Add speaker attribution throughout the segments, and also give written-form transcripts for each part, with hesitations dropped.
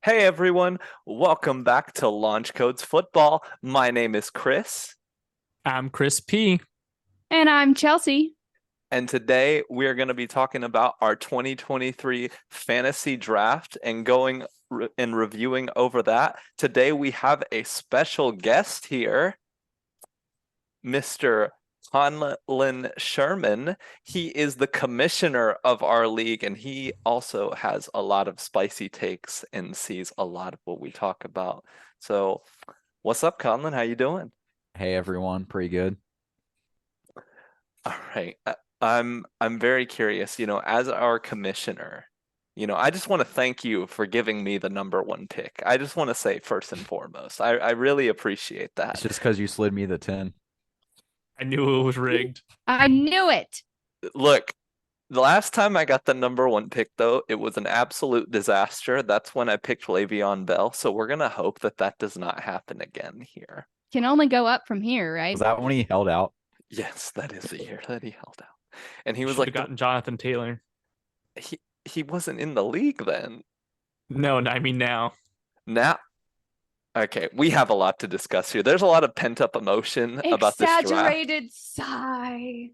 Speaker 1: Hey everyone, welcome back to Launch Codes Football. My name is Chris,
Speaker 2: I'm Chris P.
Speaker 3: And I'm Chelsea.
Speaker 1: and today we're going to be talking about our 2023 fantasy draft and going and reviewing over that. Today we have a special guest here, Mr. Conlan Sherman. He is the commissioner of our league, and he also has a lot of spicy takes and sees a lot of what we talk about. So, what's up, Conlan? How you doing?
Speaker 4: Hey everyone, pretty good.
Speaker 1: All right. I'm very curious, as our commissioner, I just want to thank you for giving me the number one pick. I just want to say first and foremost, I really appreciate
Speaker 4: It's
Speaker 1: that.
Speaker 4: just because you slid me the 10.
Speaker 2: I knew it was rigged.
Speaker 3: I knew it.
Speaker 1: Look, the last time I got the number one pick, though, it was an absolute disaster. That's when I picked Le'Veon Bell. So we're gonna hope that that does not happen again here.
Speaker 3: Can only go up from here,
Speaker 4: Was
Speaker 3: right?
Speaker 4: that when he held out?
Speaker 1: Yes, that is the year that he held out, and he
Speaker 2: You
Speaker 1: was
Speaker 2: should have
Speaker 1: like,
Speaker 2: gotten Jonathan Taylor.
Speaker 1: he wasn't in the league then.
Speaker 2: No, I mean now.
Speaker 1: Now, okay, we have a lot to discuss here. There's a lot of pent-up emotion about this draft.
Speaker 3: Exaggerated sigh.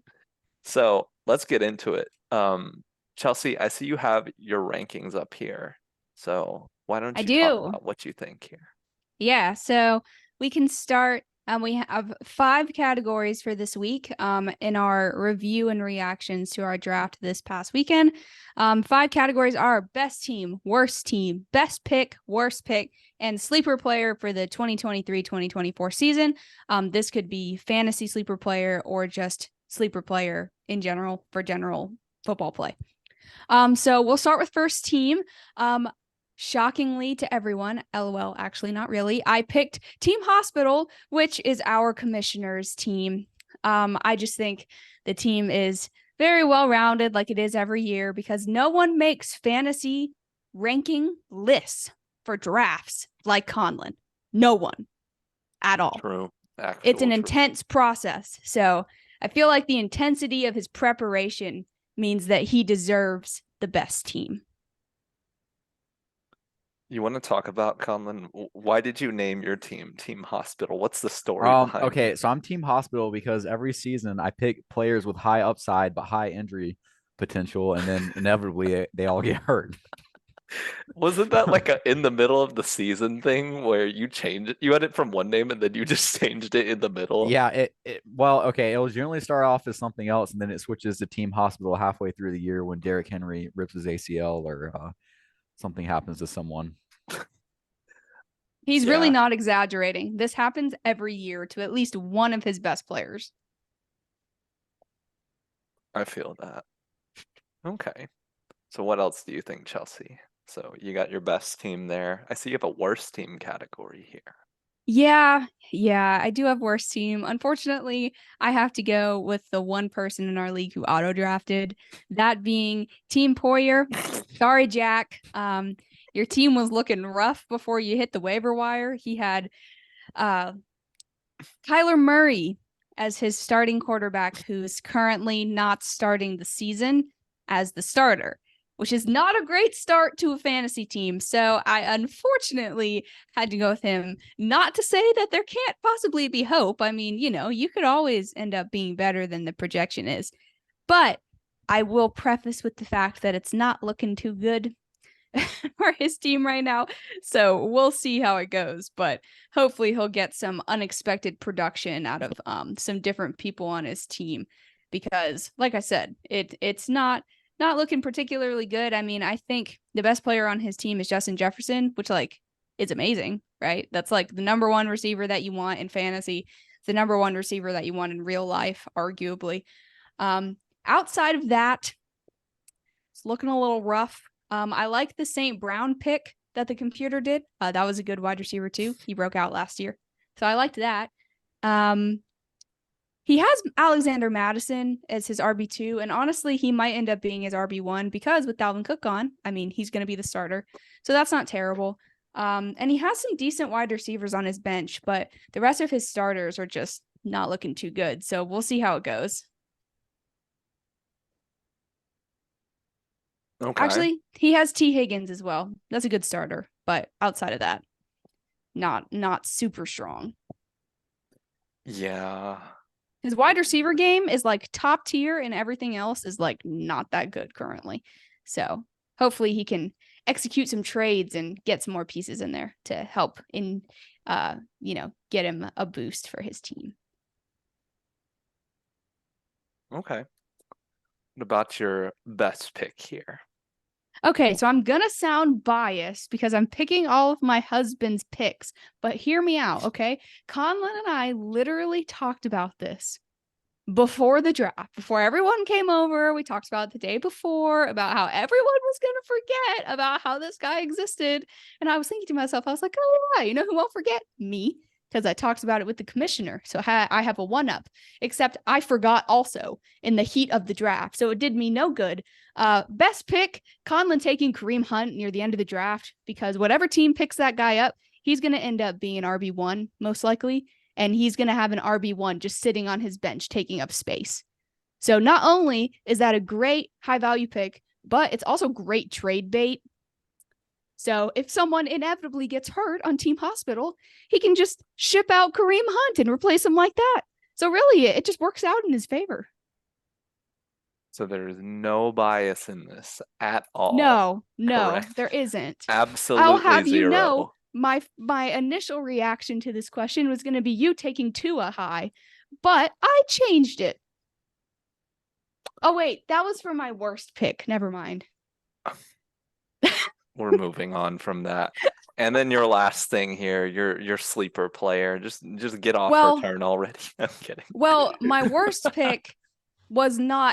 Speaker 1: So let's get into it. Chelsea, I see you have your rankings up here. So why don't
Speaker 3: I
Speaker 1: you talk
Speaker 3: do.
Speaker 1: about what you think here?
Speaker 3: Yeah, so we can start. We have 5 categories for this week in our review and reactions to our draft this past weekend. 5 categories are best team, best pick, worst pick, and sleeper player for the 2023-2024 season. This could be fantasy sleeper player or just sleeper player in general for general football play. So we'll start with first team. Shockingly to everyone, LOL, actually not really, I picked Team Hospital, which is our commissioner's team. I just think the team is very well-rounded like it is every year because no one makes fantasy ranking lists for drafts like Conlan. No one at all.
Speaker 1: True.
Speaker 3: It's an
Speaker 1: True.
Speaker 3: intense process. So I feel like the intensity of his preparation means that he deserves the best team.
Speaker 1: You want to talk about Conlon? Why did you name your team Team Hospital? What's the story behind
Speaker 4: Okay,
Speaker 1: it?
Speaker 4: so I'm Team Hospital because every season I pick players with high upside but high injury potential, and then inevitably they all get hurt.
Speaker 1: Wasn't that like a in the middle of the season thing where you changed it? You had it from one name and then you just changed it in the middle.
Speaker 4: Yeah, well, okay, it'll generally start off as something else, and then it switches to Team Hospital halfway through the year when Derrick Henry rips his ACL or something happens to someone.
Speaker 3: He's really
Speaker 1: Yeah,
Speaker 3: not exaggerating. This happens every year to at least one of his best players.
Speaker 1: I feel that. Okay. So what else do you think, Chelsea? So you got your best team there. I see you have a worst team category here.
Speaker 3: Yeah, I do have worst team. Unfortunately, I have to go with the one person in our league who auto drafted, that being Team Poyer. Sorry, Jack. Your team was looking rough before you hit the waiver wire. He had Kyler Murray as his starting quarterback, who's currently not starting the season as the starter, which is not a great start to a fantasy team. So I unfortunately had to go with him. Not to say that there can't possibly be hope. I mean, you could always end up being better than the projection is. But I will preface with the fact that it's not looking too good for his team right now. So we'll see how it goes. But hopefully he'll get some unexpected production out of some different people on his team. Because, like I said, it's not looking particularly good. I mean, I think the best player on his team is Justin Jefferson, which is amazing, right? That's like the number one receiver that you want in fantasy. It's the number one receiver that you want in real life, arguably. Outside of that, it's looking a little rough. I like the St. Brown pick that the computer did. That was a good wide receiver too. He broke out last year. So I liked that. He has Alexander Madison as his RB2, and honestly, he might end up being his RB1 because with Dalvin Cook on, I mean, he's going to be the starter. So that's not terrible. And he has some decent wide receivers on his bench, but the rest of his starters are just not looking too good. So we'll see how it goes.
Speaker 1: Okay.
Speaker 3: Actually, he has T. Higgins as well. That's a good starter, but outside of that, not super strong.
Speaker 1: Yeah.
Speaker 3: His wide receiver game is like top tier, and everything else is like not that good currently. So hopefully he can execute some trades and get some more pieces in there to help in, get him a boost for his team.
Speaker 1: Okay. What about your best pick here?
Speaker 3: Okay, so I'm gonna sound biased because I'm picking all of my husband's picks, but hear me out, okay? Conlan and I literally talked about this before the draft, before everyone came over. We talked about it the day before about how everyone was going to forget about how this guy existed. And I was thinking to myself, I was like, oh, yeah, you know who won't forget? Me, because I talked about it with the commissioner. So I have a one up, except I forgot also in the heat of the draft. So it did me no good. Best pick, Conlan taking Kareem Hunt near the end of the draft, because whatever team picks that guy up, he's going to end up being an RB1 most likely. And he's going to have an RB1 just sitting on his bench, taking up space. So not only is that a great high value pick, but it's also great trade bait. So if someone inevitably gets hurt on Team Hospital, he can just ship out Kareem Hunt and replace him like that. So really, it just works out in his favor.
Speaker 1: So there is no bias in this at all.
Speaker 3: No,
Speaker 1: Correct.
Speaker 3: there isn't.
Speaker 1: Absolutely
Speaker 3: I'll have you
Speaker 1: zero.
Speaker 3: know, my initial reaction to this question was going to be you taking Tua high, but I changed it. Oh wait, that was for my worst pick. Never mind.
Speaker 1: We're moving on from that. And then your last thing here, your sleeper player. Just get off her turn already. I'm kidding.
Speaker 3: Well, my worst pick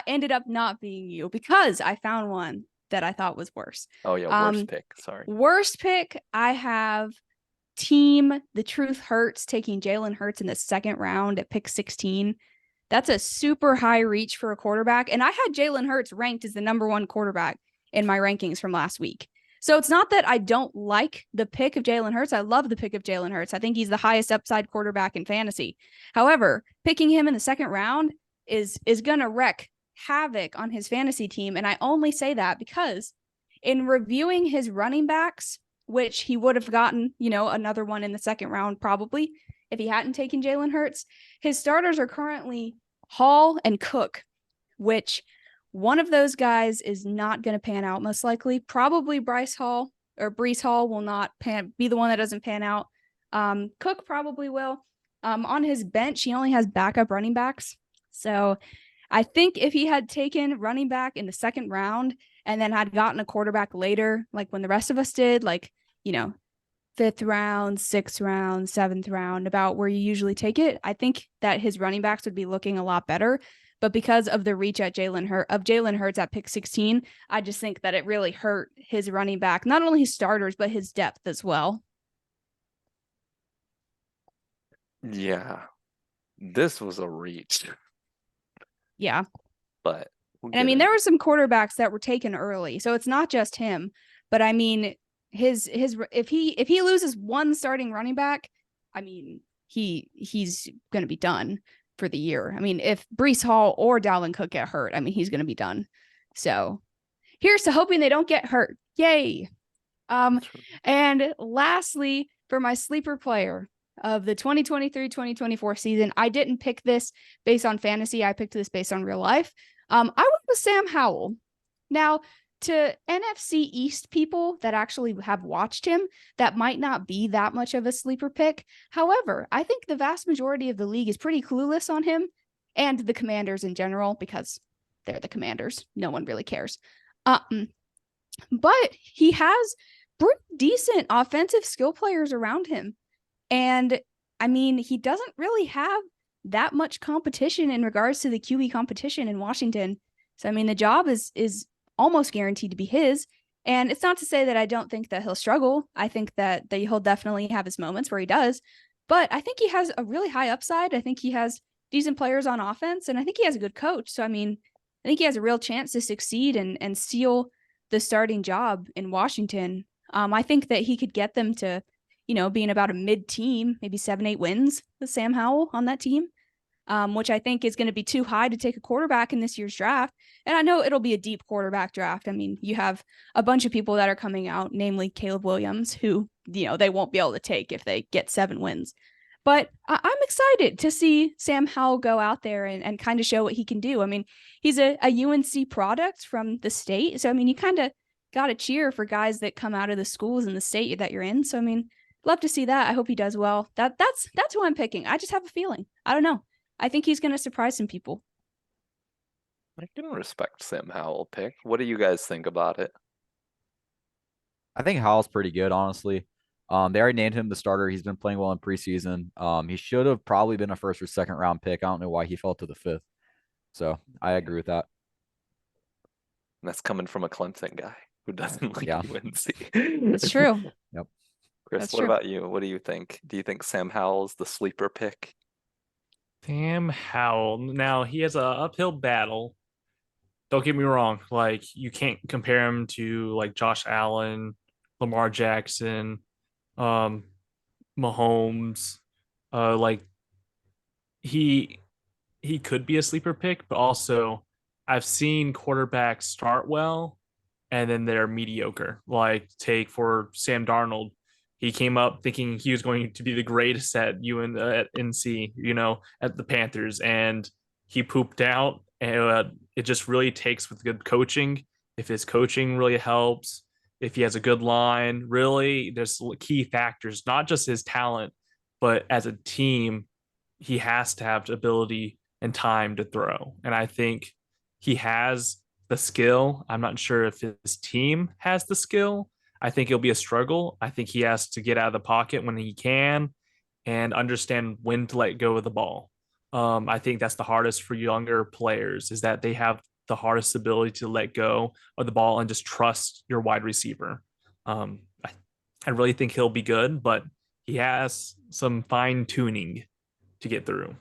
Speaker 3: ended up not being you, because I found one that I thought was worse.
Speaker 1: Oh yeah, worst pick. Sorry.
Speaker 3: Worst pick, I have team The Truth Hurts taking Jalen Hurts in the second round at pick 16. That's a super high reach for a quarterback. And I had Jalen Hurts ranked as the number one quarterback in my rankings from last week. So it's not that I don't like the pick of Jalen Hurts. I love the pick of Jalen Hurts. I think he's the highest upside quarterback in fantasy. However, picking him in the second round is going to wreak havoc on his fantasy team. And I only say that because in reviewing his running backs, which he would have gotten, another one in the second round probably if he hadn't taken Jalen Hurts, his starters are currently Hall and Cook, which one of those guys is not going to pan out most likely. Probably Breece Hall will not be the one that doesn't pan out. Cook probably will. On his bench, he only has backup running backs. So I think if he had taken running back in the second round and then had gotten a quarterback later, like when the rest of us did, like, 5th round, 6th round, 7th round, about where you usually take it, I think that his running backs would be looking a lot better. But because of the reach at Jalen Hurts at pick 16, I just think that it really hurt his running back, not only his starters, but his depth as well.
Speaker 1: Yeah. This was a reach.
Speaker 3: Yeah.
Speaker 1: But
Speaker 3: there were some quarterbacks that were taken early. So it's not just him. But I mean, his if he loses one starting running back, I mean, he's going to be done for the year. I mean, if Breece Hall or Dalvin Cook get hurt, I mean, he's going to be done. So here's to hoping they don't get hurt. Yay. And lastly, for my sleeper player of the 2023-2024 season, I didn't pick this based on fantasy. I picked this based on real life. I went with Sam Howell. Now, to NFC East people that actually have watched him, that might not be that much of a sleeper pick. However, I think the vast majority of the league is pretty clueless on him, and the Commanders in general, because they're the Commanders. No one really cares. But he has pretty decent offensive skill players around him. And I mean, he doesn't really have that much competition in regards to the QB competition in Washington. So, I mean, the job is almost guaranteed to be his. And it's not to say that I don't think that he'll struggle. I think that he'll definitely have his moments where he does. But I think he has a really high upside. I think he has decent players on offense, and I think he has a good coach. So, I mean, I think he has a real chance to succeed and steal the starting job in Washington. I think that he could get them to, being about a mid-team, maybe 7-8 wins with Sam Howell on that team. which I think is going to be too high to take a quarterback in this year's draft. And I know it'll be a deep quarterback draft. I mean, you have a bunch of people that are coming out, namely Caleb Williams, who, they won't be able to take if they get 7 wins. But I'm excited to see Sam Howell go out there and kind of show what he can do. I mean, he's a UNC product from the state. So, I mean, you kind of got to cheer for guys that come out of the schools in the state that you're in. So, I mean, love to see that. I hope he does well. That's who I'm picking. I just have a feeling. I don't know. I think he's going to surprise some people.
Speaker 1: I can respect Sam Howell pick. What do you guys think about it?
Speaker 4: I think Howell's pretty good, honestly. They already named him the starter. He's been playing well in preseason. He should have probably been a first or second round pick. I don't know why he fell to the 5th. So I agree with that.
Speaker 1: And that's coming from a Clemson guy who doesn't like
Speaker 4: Yeah.
Speaker 1: UNC.
Speaker 3: It's true.
Speaker 4: Yep.
Speaker 1: Chris,
Speaker 3: That's
Speaker 1: what
Speaker 3: true.
Speaker 1: about you? What do you think? Do you think Sam Howell's the sleeper pick?
Speaker 2: Sam Howell. Now he has a uphill battle. Don't get me wrong. Like you can't compare him to like Josh Allen, Lamar Jackson, Mahomes. Like he could be a sleeper pick, but also I've seen quarterbacks start well and then they're mediocre. Like take for Sam Darnold. He came up thinking he was going to be the greatest at at NC, at the Panthers, and he pooped out. And it just really takes with good coaching. If his coaching really helps, if he has a good line, really, there's key factors, not just his talent, but as a team, he has to have the ability and time to throw. And I think he has the skill. I'm not sure if his team has the skill. I think it'll be a struggle. I think he has to get out of the pocket when he can and understand when to let go of the ball. I think that's the hardest for younger players is that they have the hardest ability to let go of the ball and just trust your wide receiver. I really think he'll be good, but he has some fine tuning to get through.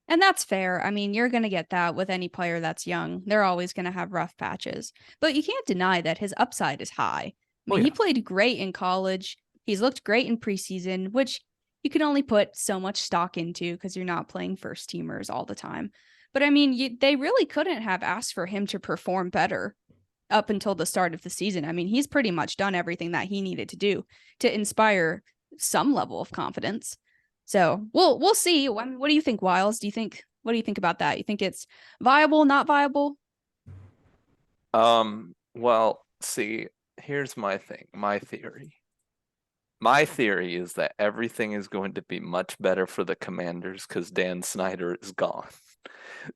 Speaker 3: And that's fair. I mean, you're going to get that with any player that's young. They're always going to have rough patches. But you can't deny that his upside is high. I mean, he played great in college. He's looked great in preseason, which you can only put so much stock into because you're not playing first teamers all the time. But I mean, they really couldn't have asked for him to perform better up until the start of the season. I mean, he's pretty much done everything that he needed to do to inspire some level of confidence. So we'll see. I mean, what do you think, Wiles? What do you think about that? You think it's viable, not viable?
Speaker 1: Well, see, here's my thing, my theory. My theory is that everything is going to be much better for the Commanders because Dan Snyder is gone.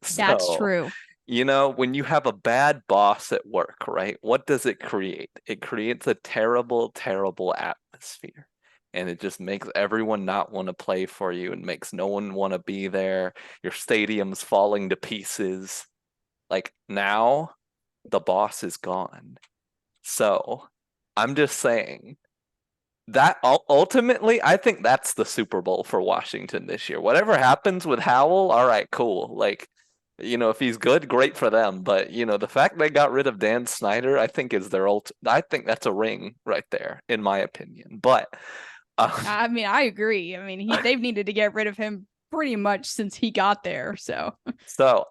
Speaker 3: That's
Speaker 1: So,
Speaker 3: true.
Speaker 1: when you have a bad boss at work, right? What does it create? It creates a terrible, terrible atmosphere. And it just makes everyone not want to play for you and makes no one want to be there. Your stadium's falling to pieces. Like now, the boss is gone. So I'm just saying that ultimately, I think that's the Super Bowl for Washington this year. Whatever happens with Howell, all right, cool. Like, if he's good, great for them. But the fact they got rid of Dan Snyder, I think is their I think that's a ring right there, in my opinion. But
Speaker 3: I mean, I agree. I mean, they've needed to get rid of him pretty much since he got there. So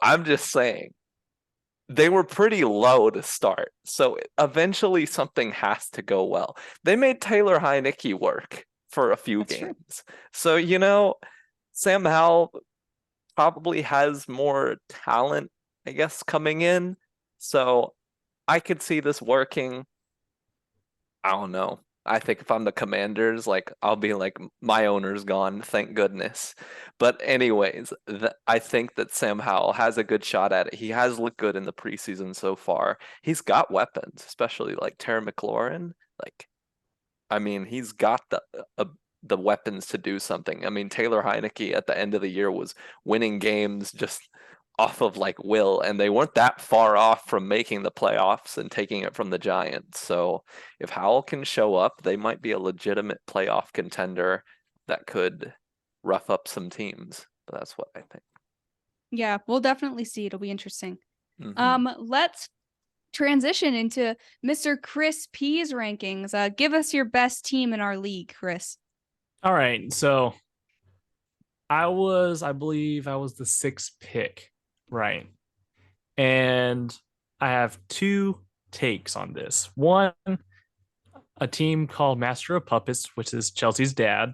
Speaker 1: I'm just saying they were pretty low to start. So eventually something has to go well. They made Taylor Heineke work for a few
Speaker 3: That's true.
Speaker 1: games. So, Sam Howell probably has more talent, I guess, coming in. So I could see this working. I don't know. I think if I'm the Commanders, like I'll be like, my owner's gone, thank goodness. But anyways, I think that Sam Howell has a good shot at it. He has looked good in the preseason so far. He's got weapons, especially like Terry McLaurin. Like, I mean, he's got the weapons to do something. I mean, Taylor Heineke at the end of the year was winning games just off of like will, and they weren't that far off from making the playoffs and taking it from the Giants. So if Howell can show up, they might be a legitimate playoff contender that could rough up some teams. But that's what I think.
Speaker 3: yeah, we'll definitely see. It'll be interesting.
Speaker 1: Mhm.
Speaker 3: Let's transition into Mr. Chris P's rankings. Give us your best team in our league, Chris.
Speaker 2: All right. So I believe I was the 6th pick, right? And I have two takes on this. One, a team called Master of Puppets, which is Chelsea's dad,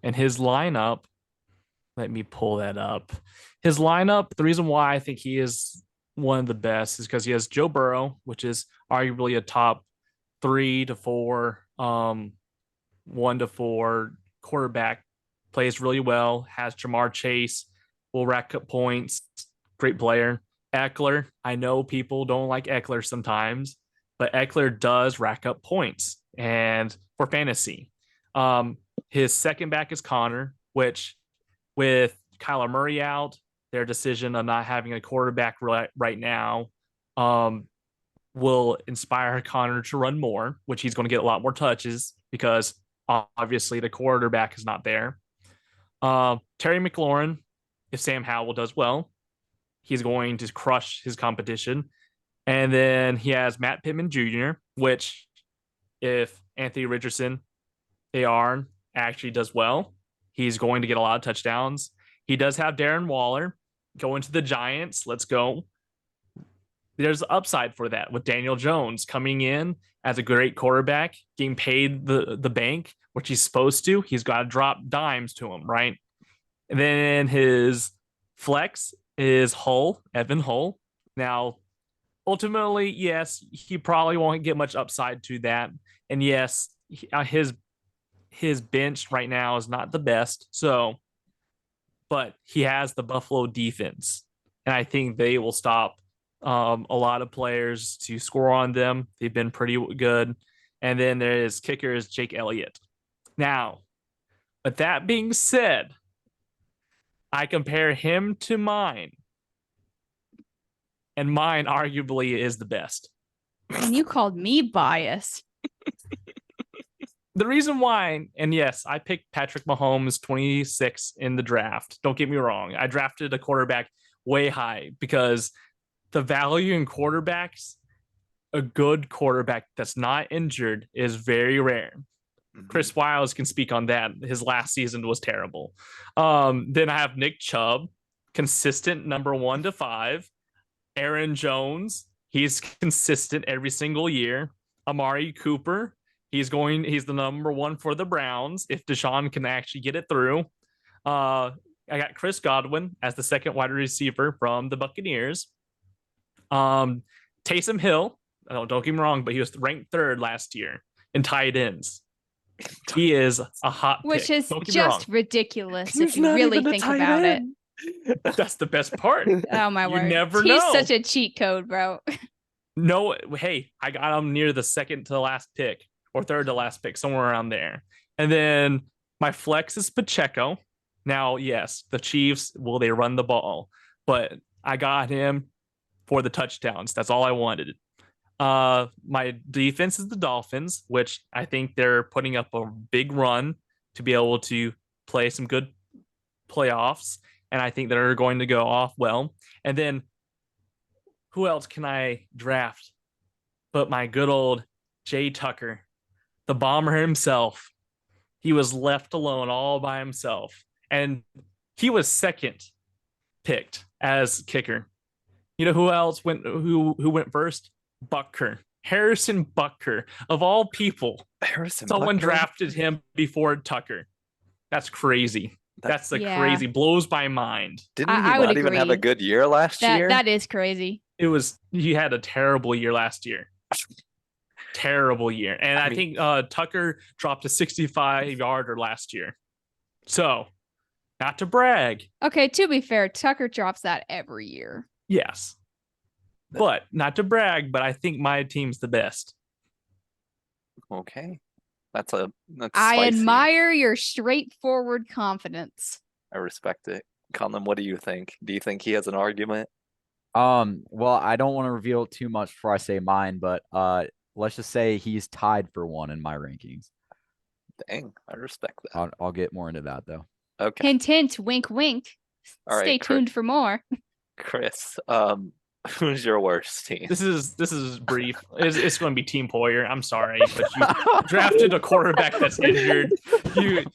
Speaker 2: and his lineup. Let me pull that up. His lineup, the reason why I think he is one of the best is because he has Joe Burrow, which is arguably a top 3 to 4, 1 to 4 quarterback, plays really well, has Jamar Chase, will rack up points, great player. Eckler, I know people don't like Eckler sometimes, but Eckler does rack up points and for fantasy. His second back is Connor, which with Kyler Murray out, their decision of not having a quarterback right now will inspire Connor to run more, which he's going to get a lot more touches because obviously the quarterback is not there. Terry McLaurin, if Sam Howell does well, he's going to crush his competition. And then he has Matt Pittman Jr., which if Anthony Richardson, AR, actually does well, he's going to get a lot of touchdowns. He does have Darren Waller going to the Giants. Let's go. There's upside for that with Daniel Jones coming in as a great quarterback, getting paid the bank, which he's supposed to. He's got to drop dimes to him, right? And then his flex is Hull, Evan Hull. Now, ultimately, yes, he probably won't get much upside to that. And yes, his bench right now is not the best. So, but he has the Buffalo defense, and I think they will stop a lot of players to score on them. They've been pretty good. And then there is kicker is Jake Elliott. Now, but that being said, I compare him to mine, and mine arguably is the best.
Speaker 3: And you called me biased.
Speaker 2: The reason why, and yes, I picked Patrick Mahomes 26 in the draft. Don't get me wrong. I drafted a quarterback way high because the value in quarterbacks, a good quarterback that's not injured, is very rare. Chris Wiles can speak on that. His last season was terrible. Then I have Nick Chubb, consistent number 1 to 5. Aaron Jones, he's consistent every single year. Amari Cooper, he's the number 1 for the Browns if Deshaun can actually get it through. I got Chris Godwin as the second wide receiver from the Buccaneers. Taysom Hill, don't get me wrong, but he was ranked 3rd last year in tight ends. He is a hot
Speaker 3: Which
Speaker 2: pick.
Speaker 3: is just ridiculous if
Speaker 1: He's
Speaker 3: you
Speaker 1: not
Speaker 3: really
Speaker 1: even a
Speaker 3: think
Speaker 1: tight
Speaker 3: about
Speaker 1: end.
Speaker 2: That's the best part.
Speaker 3: Oh my
Speaker 2: You
Speaker 3: word.
Speaker 2: never
Speaker 3: He's
Speaker 2: know.
Speaker 3: such a cheat code, bro.
Speaker 2: No, hey, I got him near the second to last pick or third to last pick, somewhere around there. And then my flex is Pacheco. Now, yes, the Chiefs, will they run the ball? But I got him for the touchdowns. That's all I wanted. My defense is the Dolphins, which I think they're putting up a big run to be able to play some good playoffs. And I think they're going to go off well. And then who else can I draft but my good old Jay Tucker, the bomber himself? He was left alone all by himself. And he was second picked as kicker. You know who else who went first? Butker. Harrison Butker. Of all people, someone
Speaker 1: Butker?
Speaker 2: drafted him before Tucker. That's crazy. That's the
Speaker 3: Yeah.
Speaker 2: crazy. Blows my mind.
Speaker 1: Didn't he
Speaker 3: I would
Speaker 1: not even have a
Speaker 3: agree.
Speaker 1: good year last year?
Speaker 3: That is crazy.
Speaker 2: He had a terrible year last year. Terrible year. And I think Tucker dropped a 65-yarder last year. So, not to brag.
Speaker 3: Okay, to be fair, Tucker drops that every year.
Speaker 2: Yes. But not to brag, but I think my team's the best.
Speaker 1: Okay. That's
Speaker 3: I
Speaker 1: spicy.
Speaker 3: admire your straightforward confidence.
Speaker 1: I respect it. Conlan, what do you think? Do you think he has an argument?
Speaker 4: Well, I don't want to reveal too much before I say mine, but let's just say he's tied for 1 in my rankings.
Speaker 1: Dang, I respect that.
Speaker 4: I'll get more into that though.
Speaker 1: Okay.
Speaker 3: Hint, hint, wink, wink.
Speaker 1: All right,
Speaker 3: Stay tuned for more.
Speaker 1: Chris, Who's your worst team?
Speaker 2: This is brief. It's going to be Team Poyer. I'm sorry, but you drafted a quarterback that's injured.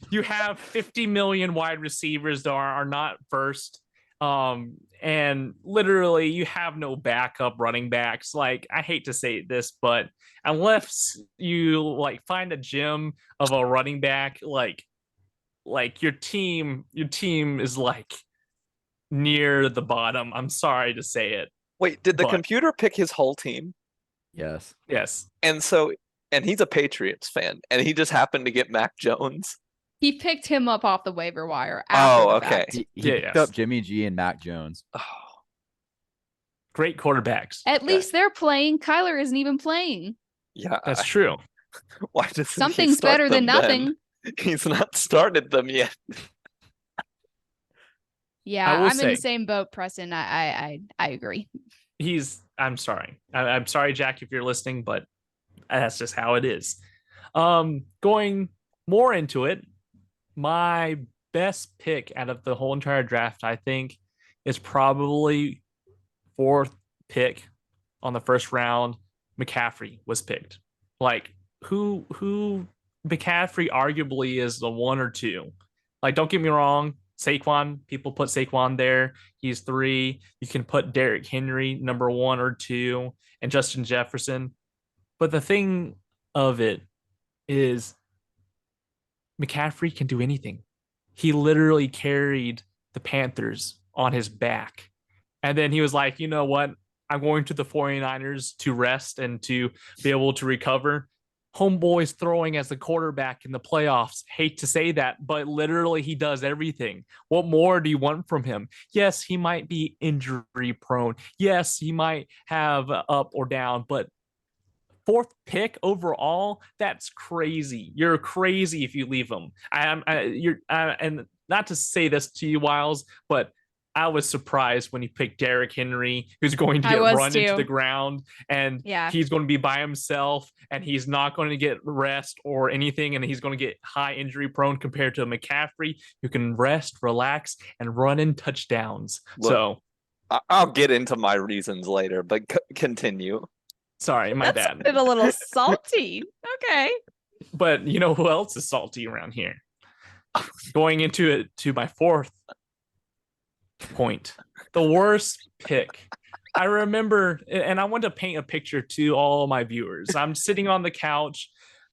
Speaker 2: You have 50 million wide receivers that are not first. And literally you have no backup running backs. Like, I hate to say this, but unless you like find a gem of a running back, like your team is like near the bottom. I'm sorry to say it.
Speaker 1: Wait, did the
Speaker 2: But
Speaker 1: computer pick his whole team?
Speaker 4: Yes.
Speaker 2: yes,
Speaker 1: And he's a Patriots fan, and he just happened to get Mac Jones.
Speaker 3: He picked him up off the waiver wire after
Speaker 1: Oh,
Speaker 3: the
Speaker 1: okay.
Speaker 3: fact.
Speaker 4: He
Speaker 2: Yeah,
Speaker 4: picked
Speaker 2: yes.
Speaker 4: up Jimmy G and Mac Jones.
Speaker 1: Oh,
Speaker 2: great quarterbacks.
Speaker 3: At least they're playing. Kyler isn't even playing.
Speaker 1: yeah.
Speaker 2: That's true.
Speaker 1: Why doesn't he
Speaker 3: Something's
Speaker 1: start
Speaker 3: better than
Speaker 1: them then?
Speaker 3: nothing.
Speaker 1: He's not started them yet.
Speaker 3: Yeah,
Speaker 2: I will
Speaker 3: I'm in
Speaker 2: say-
Speaker 3: the same boat, Preston. I agree.
Speaker 2: I'm sorry. I'm sorry, Jack, if you're listening, but that's just how it is. Going more into it, my best pick out of the whole entire draft, I think, is probably fourth pick on the first round. McCaffrey was picked. Like, who McCaffrey arguably is the 1 or 2. Like, don't get me wrong, Saquon, people put Saquon there. He's 3. You can put Derrick Henry number 1 or 2 and Justin Jefferson. But the thing of it is McCaffrey can do anything. He literally carried the Panthers on his back. And then he was like, you know what? I'm going to the 49ers to rest and to be able to recover. Homeboy's throwing as a quarterback in the playoffs. Hate to say that, but literally he does everything. What more do you want from him? Yes, he might be injury prone. Yes, he might have up or down, but fourth pick overall, that's crazy. You're crazy if you leave him. And not to say this to you, Wiles, but I was surprised when he picked Derrick Henry, who's going to
Speaker 3: I
Speaker 2: get
Speaker 3: was
Speaker 2: run into
Speaker 3: too.
Speaker 2: the ground, and
Speaker 3: Yeah.
Speaker 2: he's going to be by himself, and he's not going to get rest or anything, and he's going to get high injury prone compared to McCaffrey, who can rest, relax, and run in touchdowns.
Speaker 1: Look,
Speaker 2: So,
Speaker 1: I'll get into my reasons later, but continue.
Speaker 2: sorry, my
Speaker 3: That
Speaker 2: bad.
Speaker 3: sounded a little salty. Okay.
Speaker 2: But you know who else is salty around here? Going into it to my fourth point, the worst pick. I remember, and I want to paint a picture to all my viewers. I'm sitting on the couch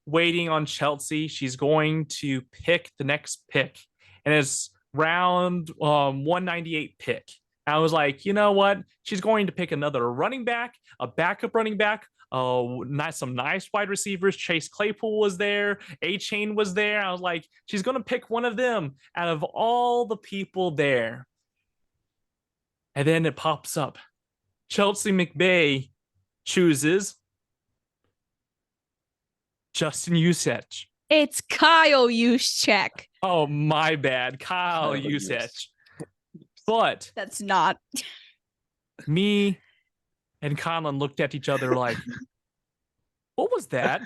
Speaker 2: waiting on Chelsea. She's going to pick the next pick, and it's round 198 pick. I was like, you know what? She's going to pick another running back, a backup running back, some nice wide receivers. Chase Claypool was there. A-Chain was there. I was like, she's going to pick one of them out of all the people there. And then it pops up. Chelsea McBay chooses Justin Usech.
Speaker 3: It's Kyle Juszczyk.
Speaker 2: Oh, my bad. Kyle
Speaker 1: Kyle
Speaker 2: Usech. But
Speaker 3: That's not.
Speaker 2: me and Conlan looked at each other like, what was that?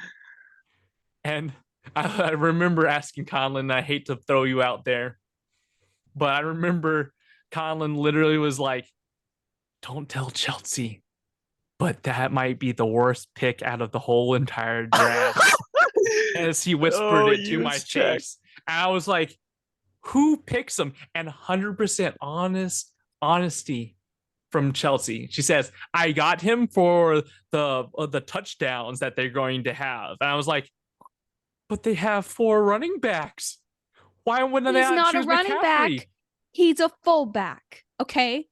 Speaker 2: And I remember asking Conlan, I hate to throw you out there, but I remember Conlan literally was like, don't tell Chelsea, but that might be the worst pick out of the whole entire draft. As he whispered it to my face. And I was like, who picks him? And 100% honesty from Chelsea. She says, I got him for the touchdowns that they're going to have. And I was like, but they have 4 running backs. Why wouldn't they
Speaker 3: He's not a
Speaker 2: choose
Speaker 3: running
Speaker 2: McCaffrey?
Speaker 3: back. He's a fullback. Okay.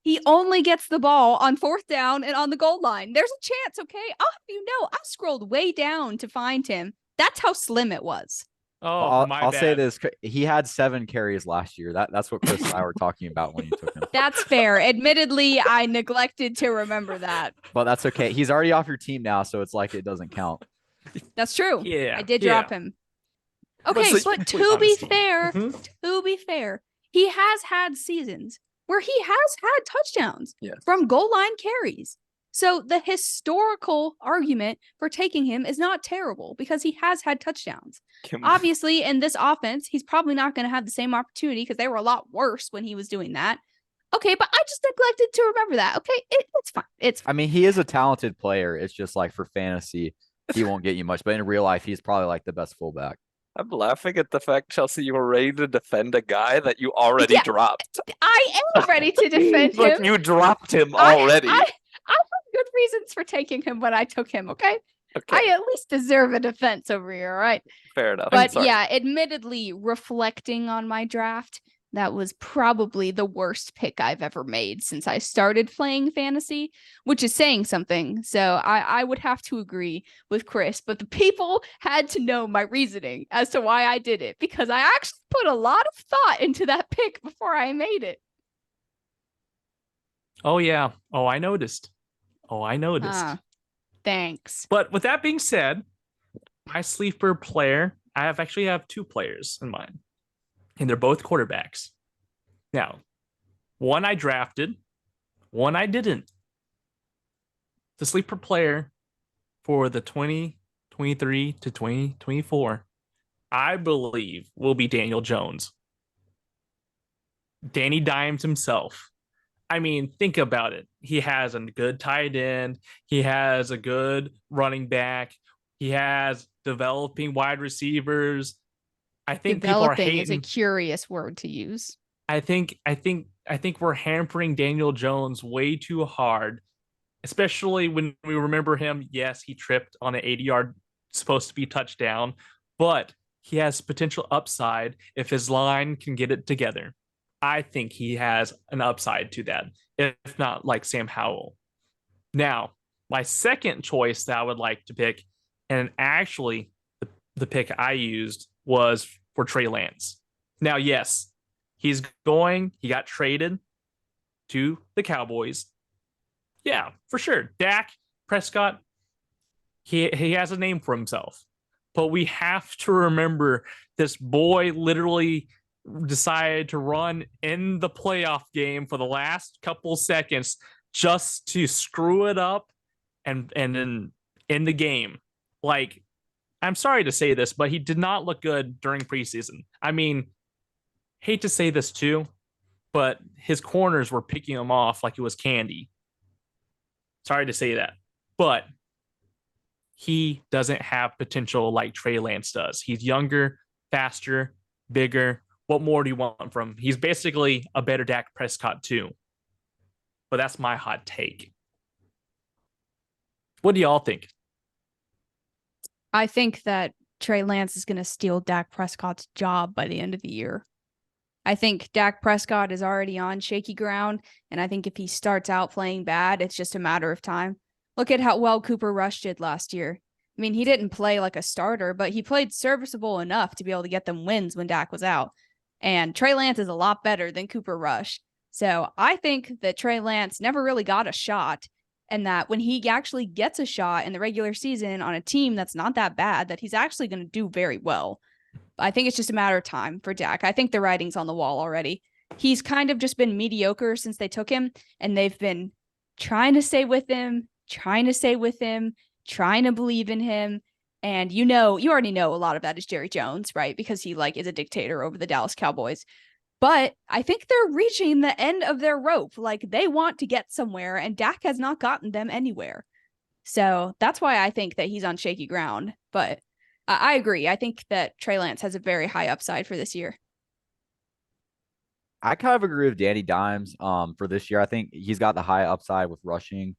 Speaker 3: He only gets the ball on 4th down and on the goal line. There's a chance. Okay. I'll have you know, I scrolled way down to find him. That's how slim it was.
Speaker 2: Oh,
Speaker 4: I'll say
Speaker 2: bad.
Speaker 4: this: he had 7 carries last year. That's what Chris and I were talking about when you took him.
Speaker 3: That's fair. Admittedly, I neglected to remember that.
Speaker 4: But that's okay. He's already off your team now, so it's like it doesn't count.
Speaker 3: That's true.
Speaker 2: Yeah,
Speaker 3: I did
Speaker 2: yeah.
Speaker 3: drop him. Okay,
Speaker 1: so-
Speaker 3: but to be
Speaker 2: Honesty.
Speaker 3: fair,
Speaker 2: Mhm.
Speaker 3: he has had seasons where he has had touchdowns
Speaker 1: Yes.
Speaker 3: from goal line carries. So the historical argument for taking him is not terrible because he has had touchdowns. Obviously, in this offense, he's probably not going to have the same opportunity because they were a lot worse when he was doing that. Okay, but I just neglected to remember that. Okay, it's fine. It's fine.
Speaker 4: I mean, he is a talented player. It's just like for fantasy, he won't get you much. But in real life, he's probably like the best fullback.
Speaker 1: I'm laughing at the fact, Chelsea, you were ready to defend a guy that you already
Speaker 3: Yeah,
Speaker 1: dropped.
Speaker 3: I am ready to defend
Speaker 1: Like
Speaker 3: him.
Speaker 1: you dropped him
Speaker 3: I
Speaker 1: already.
Speaker 3: have good reasons for taking him when I took him. Okay,
Speaker 1: Okay,
Speaker 3: I at least deserve a defense over here. All right.
Speaker 1: fair enough.
Speaker 3: But
Speaker 1: Sorry.
Speaker 3: yeah, admittedly, reflecting on my draft, that was probably the worst pick I've ever made since I started playing fantasy, which is saying something. So I would have to agree with Chris, but the people had to know my reasoning as to why I did it, because I actually put a lot of thought into that pick before I made it.
Speaker 2: Oh yeah. Oh, I noticed.
Speaker 3: Thanks.
Speaker 2: But with that being said, my sleeper player, I actually have two players in mind, and they're both quarterbacks. Now, one I drafted, one I didn't. The sleeper player for the 2023 to 2024, I believe, will be Daniel Jones. Danny Dimes himself. I mean, think about it. He has a good tight end. He has a good running back. He has developing wide receivers. I think people are
Speaker 3: Developing is a
Speaker 2: hating.
Speaker 3: curious word to use.
Speaker 2: I think we're hampering Daniel Jones way too hard, especially when we remember him. Yes, he tripped on an 80-yard supposed to be touchdown, but he has potential upside if his line can get it together. I think he has an upside to that, if not like Sam Howell. Now, my second choice that I would like to pick, and actually the pick I used was for Trey Lance. Now, yes, he got traded to the Cowboys. Yeah, for sure. Dak Prescott, he has a name for himself. But we have to remember this boy literally decided to run in the playoff game for the last couple seconds just to screw it up and then in the game. Like, I'm sorry to say this, but he did not look good during preseason. I mean, hate to say this too, but his corners were picking him off like it was candy. Sorry to say that. But he doesn't have potential like Trey Lance does. He's younger, faster, bigger. What more do you want from him? He's basically a better Dak Prescott too. But that's my hot take. What do y'all think?
Speaker 3: I think that Trey Lance is going to steal Dak Prescott's job by the end of the year. I think Dak Prescott is already on shaky ground, and I think if he starts out playing bad, it's just a matter of time. Look at how well Cooper Rush did last year. I mean, he didn't play like a starter, but he played serviceable enough to be able to get them wins when Dak was out. And Trey Lance is a lot better than Cooper Rush. So I think that Trey Lance never really got a shot, and that when he actually gets a shot in the regular season on a team that's not that bad, that he's actually going to do very well. I think it's just a matter of time for Dak. I think the writing's on the wall already. He's kind of just been mediocre since they took him, and they've been trying to stay with him, trying to believe in him. And you already know a lot of that is Jerry Jones, right? Because he is a dictator over the Dallas Cowboys. But I think they're reaching the end of their rope. Like, they want to get somewhere, and Dak has not gotten them anywhere. So that's why I think that he's on shaky ground. But I agree. I think that Trey Lance has a very high upside for this year.
Speaker 4: I kind of agree with Danny Dimes for this year. I think he's got the high upside with rushing.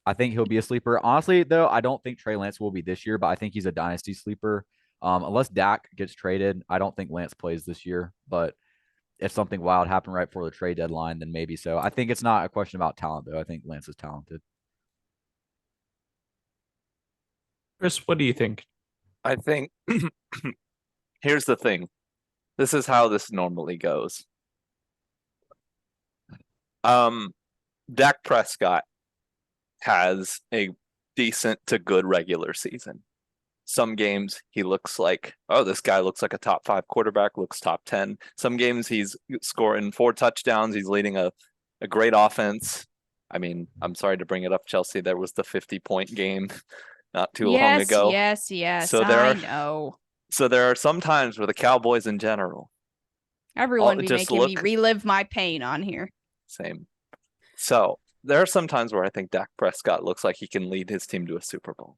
Speaker 4: I think he'll be a sleeper. Honestly, though, I don't think Trey Lance will be this year, but I think he's a dynasty sleeper. Unless Dak gets traded, I don't think Lance plays this year. But if something wild happened right before the trade deadline, then maybe so. I think it's not a question about talent, though. I think Lance is talented.
Speaker 2: Chris, what do you think?
Speaker 1: I think here's the thing. This is how this normally goes. Dak Prescott has a decent to good regular season. Some games he looks like, oh, this guy looks like a top 5 quarterback, looks top 10. Some games he's scoring 4 touchdowns. He's leading a great offense. I mean, I'm sorry to bring it up, Chelsea. There was the 50-point game not too long ago.
Speaker 3: Yes.
Speaker 1: So
Speaker 3: I know.
Speaker 1: So there are some times where the Cowboys in general
Speaker 3: Everyone be
Speaker 1: just
Speaker 3: making me
Speaker 1: look
Speaker 3: relive my pain on here.
Speaker 1: same. So there are some times where I think Dak Prescott looks like he can lead his team to a Super Bowl.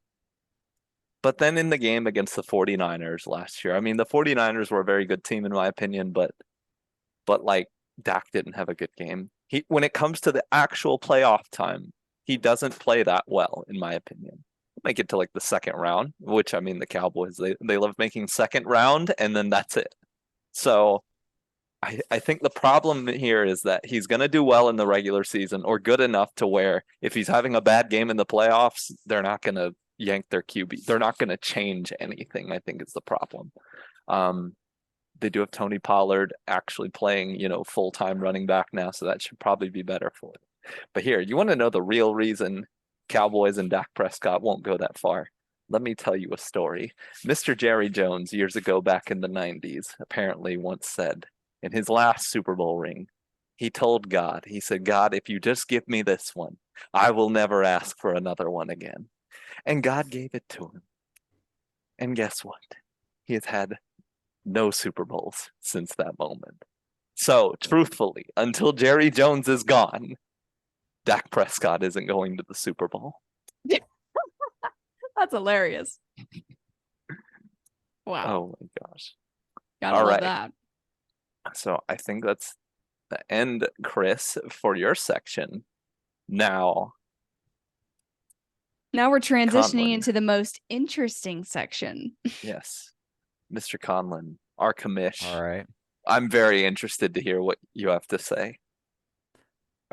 Speaker 1: But then in the game against the 49ers last year, I mean, the 49ers were a very good team in my opinion, but like Dak didn't have a good game. When it comes to the actual playoff time, he doesn't play that well, in my opinion. Make it to like the second round, which I mean the Cowboys, they love making second round and then that's it. So I think the problem here is that he's gonna do well in the regular season or good enough to where if he's having a bad game in the playoffs, they're not gonna yank their QB. They're not gonna change anything, I think is the problem. They do have Tony Pollard actually playing, full-time running back now, so that should probably be better for them. But here, you want to know the real reason Cowboys and Dak Prescott won't go that far? Let me tell you a story. Mr. Jerry Jones, years ago back in the 90s, apparently once said in his last Super Bowl ring, he told God, he said, God, if you just give me this one, I will never ask for another one again. And God gave it to him. And guess what? He has had no Super Bowls since that moment. So, truthfully, until Jerry Jones is gone, Dak Prescott isn't going to the Super Bowl.
Speaker 3: That's hilarious. Wow.
Speaker 1: Oh my gosh.
Speaker 3: Gotta
Speaker 1: All
Speaker 3: love
Speaker 1: right.
Speaker 3: that.
Speaker 1: So, I think that's the end, Chris, for your section. Now
Speaker 3: we're transitioning
Speaker 1: Conlan.
Speaker 3: into the most interesting section.
Speaker 1: Yes, Mr. Conlan, our commish.
Speaker 4: All right.
Speaker 1: I'm very interested to hear what you have to say.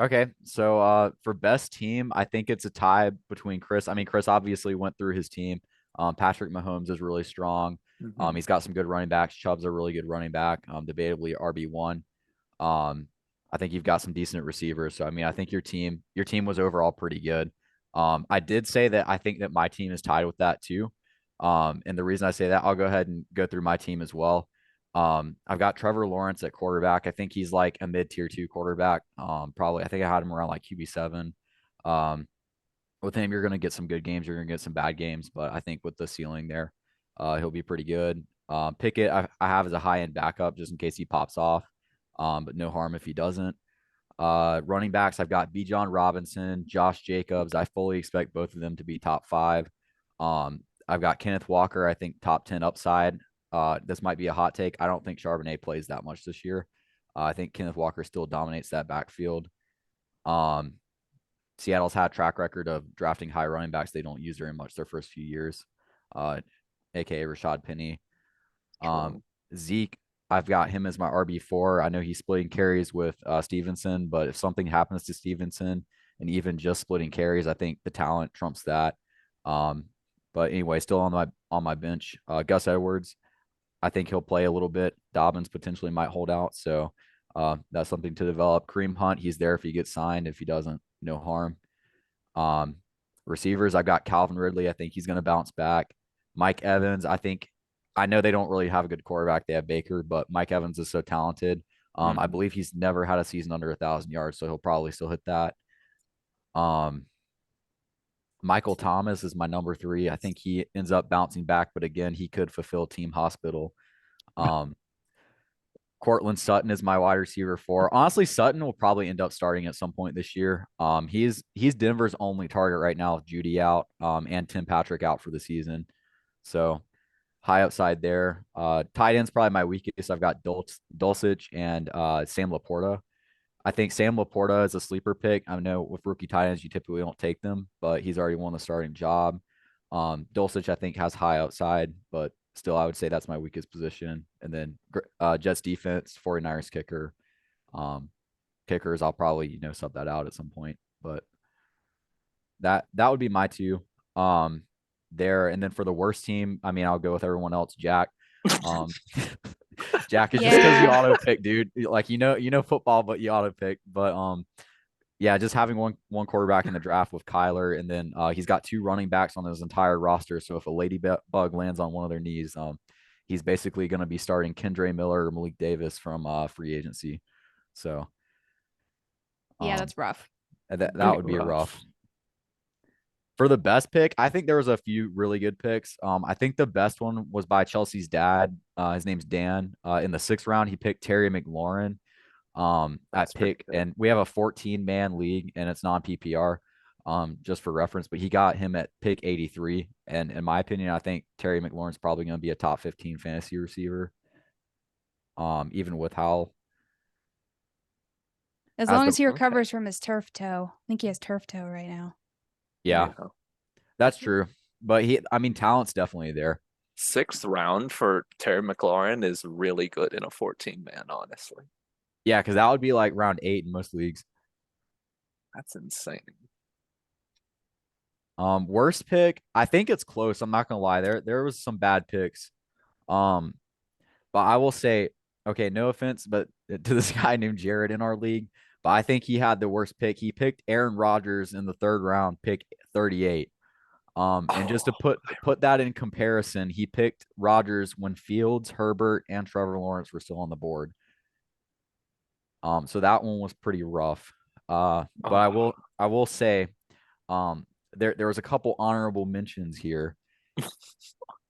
Speaker 4: Okay, so for best team, I think it's a tie between Chris. I mean, Chris obviously went through his team. Patrick Mahomes is really strong. He's got some good running backs. Chubb's a really good running back, debatably RB1. I think you've got some decent receivers. So I mean, I think your team was overall pretty good. I did say that I think that my team is tied with that too. And the reason I say that, I'll go ahead and go through my team as well. I've got Trevor Lawrence at quarterback. I think he's like a mid-tier 2 quarterback. Probably I think I had him around like QB7. With him, you're going to get some good games. You're going to get some bad games, but I think with the ceiling there, he'll be pretty good. Pickett, I have as a high-end backup just in case he pops off, but no harm if he doesn't. Running backs, I've got Bijan Robinson, Josh Jacobs. I fully expect both of them to be top 5. I've got Kenneth Walker, I think top 10 upside. This might be a hot take. I don't think Charbonnet plays that much this year. I think Kenneth Walker still dominates that backfield. Seattle's had a track record of drafting high running backs they don't use very much their first few years, aka Rashad Penny. Zeke, I've got him as my RB4. I know he's splitting carries with Stevenson, but if something happens to Stevenson and even just splitting carries, I think the talent trumps that. But anyway, still on my bench. Gus Edwards, I think he'll play a little bit. Dobbins potentially might hold out, so that's something to develop. Kareem Hunt, he's there if he gets signed. If he doesn't, no harm. Receivers, I've got Calvin Ridley. I think he's going to bounce back. Mike Evans, I know they don't really have a good quarterback. They have Baker, but Mike Evans is so talented. I believe he's never had a season under 1,000 yards, so he'll probably still hit that. Michael Thomas is my number 3. I think he ends up bouncing back, but again, he could fulfill team hospital. Cortland Sutton is my wide receiver 4. Honestly, Sutton will probably end up starting at some point this year. He's Denver's only target right now with Judy out, and Tim Patrick out for the season. So high upside there. Tight end's probably my weakest. I've got Dulcich and Sam Laporta. I think Sam Laporta is a sleeper pick. I know with rookie tight ends, you typically don't take them, but he's already won the starting job. Dulcich, I think, has high outside, but still, I would say that's my weakest position. And then Jets defense, 49ers kicker. Kickers, I'll probably, sub that out at some point. But that would be my 2 there. And then for the worst team, I mean, I'll go with everyone else. Jack. Jack is just because you auto pick, dude. Like football, but you auto pick. But yeah, just having one quarterback in the draft with Kyler, and then he's got 2 running backs on his entire roster. So if a ladybug lands on one of their knees, he's basically going to be starting Kendre Miller or Malik Davis from free agency. So
Speaker 3: yeah, that's rough.
Speaker 4: That would be rough. For the best pick, I think there was a few really good picks. I think the best one was by Chelsea's dad. His name's Dan. In the 6th round, he picked Terry McLaurin
Speaker 1: That's
Speaker 4: at
Speaker 1: pretty
Speaker 4: pick,
Speaker 1: good.
Speaker 4: and we have a 14-man league, and it's non PPR. Just for reference, but he got him at pick 83. And in my opinion, I think Terry McLaurin's probably going to be a top 15 fantasy receiver. Even with Howell.
Speaker 3: As
Speaker 4: As
Speaker 3: long
Speaker 4: the
Speaker 3: as he
Speaker 1: Okay.
Speaker 3: recovers from his turf toe. I think he has turf toe right now.
Speaker 4: Yeah,
Speaker 1: Yeah.
Speaker 4: that's true. But talent's definitely there.
Speaker 1: 6th round for Terry McLaurin is really good in a 14-man, honestly.
Speaker 4: Yeah, because that would be like round 8 in most leagues.
Speaker 1: That's insane.
Speaker 4: Worst pick, I think it's close. I'm not gonna lie. There was some bad picks. Um, but I will say, okay, no offense, but to this guy named Jared in our league, but I think he had the worst pick. He picked Aaron Rodgers in the 3rd round, pick 38. And just to
Speaker 1: Oh,
Speaker 4: put that in comparison, he picked Rodgers when Fields, Herbert, and Trevor Lawrence were still on the board. So that one was pretty rough. But I
Speaker 1: oh.
Speaker 4: will say, there was a couple honorable mentions here.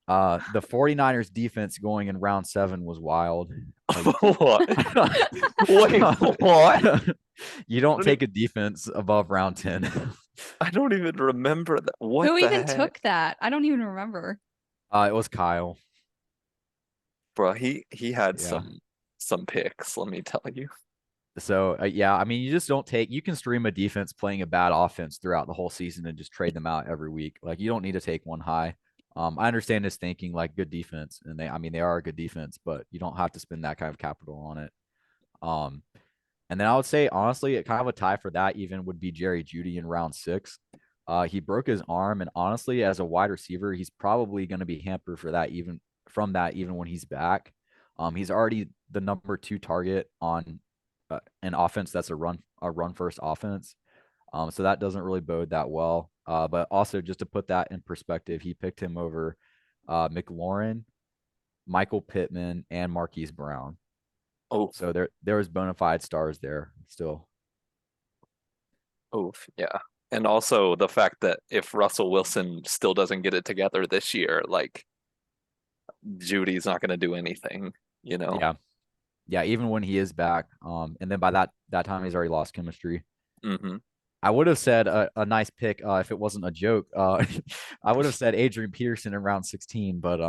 Speaker 4: The 49ers defense going in round 7 was wild.
Speaker 1: What? Wait, what?
Speaker 4: You don't take a defense above round 10.
Speaker 1: I don't even remember that. What
Speaker 3: Who
Speaker 1: the
Speaker 3: even
Speaker 1: heck?
Speaker 3: took that? I don't even remember.
Speaker 4: It was Kyle.
Speaker 1: Bro, he had
Speaker 4: Yeah.
Speaker 1: some picks, let me tell you.
Speaker 4: So yeah, I mean, you just don't take. You can stream a defense playing a bad offense throughout the whole season and just trade them out every week. Like you don't need to take one high. I understand his thinking, like good defense, and they are a good defense, but you don't have to spend that kind of capital on it. Um, and then I would say honestly, it kind of a tie for that even would be Jerry Judy in round 6. He broke his arm, and honestly, as a wide receiver, he's probably going to be hampered for that even when he's back. He's already the number 2 target on an offense that's a run first offense. So that doesn't really bode that well. But also just to put that in perspective, he picked him over McLaurin, Michael Pittman, and Marquise Brown.
Speaker 1: Oh,
Speaker 4: So there was bona fide stars there still.
Speaker 1: oh, yeah. And also the fact that if Russell Wilson still doesn't get it together this year, like Judy's not going to do anything, you know?
Speaker 4: Yeah. Yeah, even when he is back. And then by that time he's already lost chemistry.
Speaker 1: Mm-hmm.
Speaker 4: I would have said a nice pick if it wasn't a joke. I would have said Adrian Peterson in round 16, but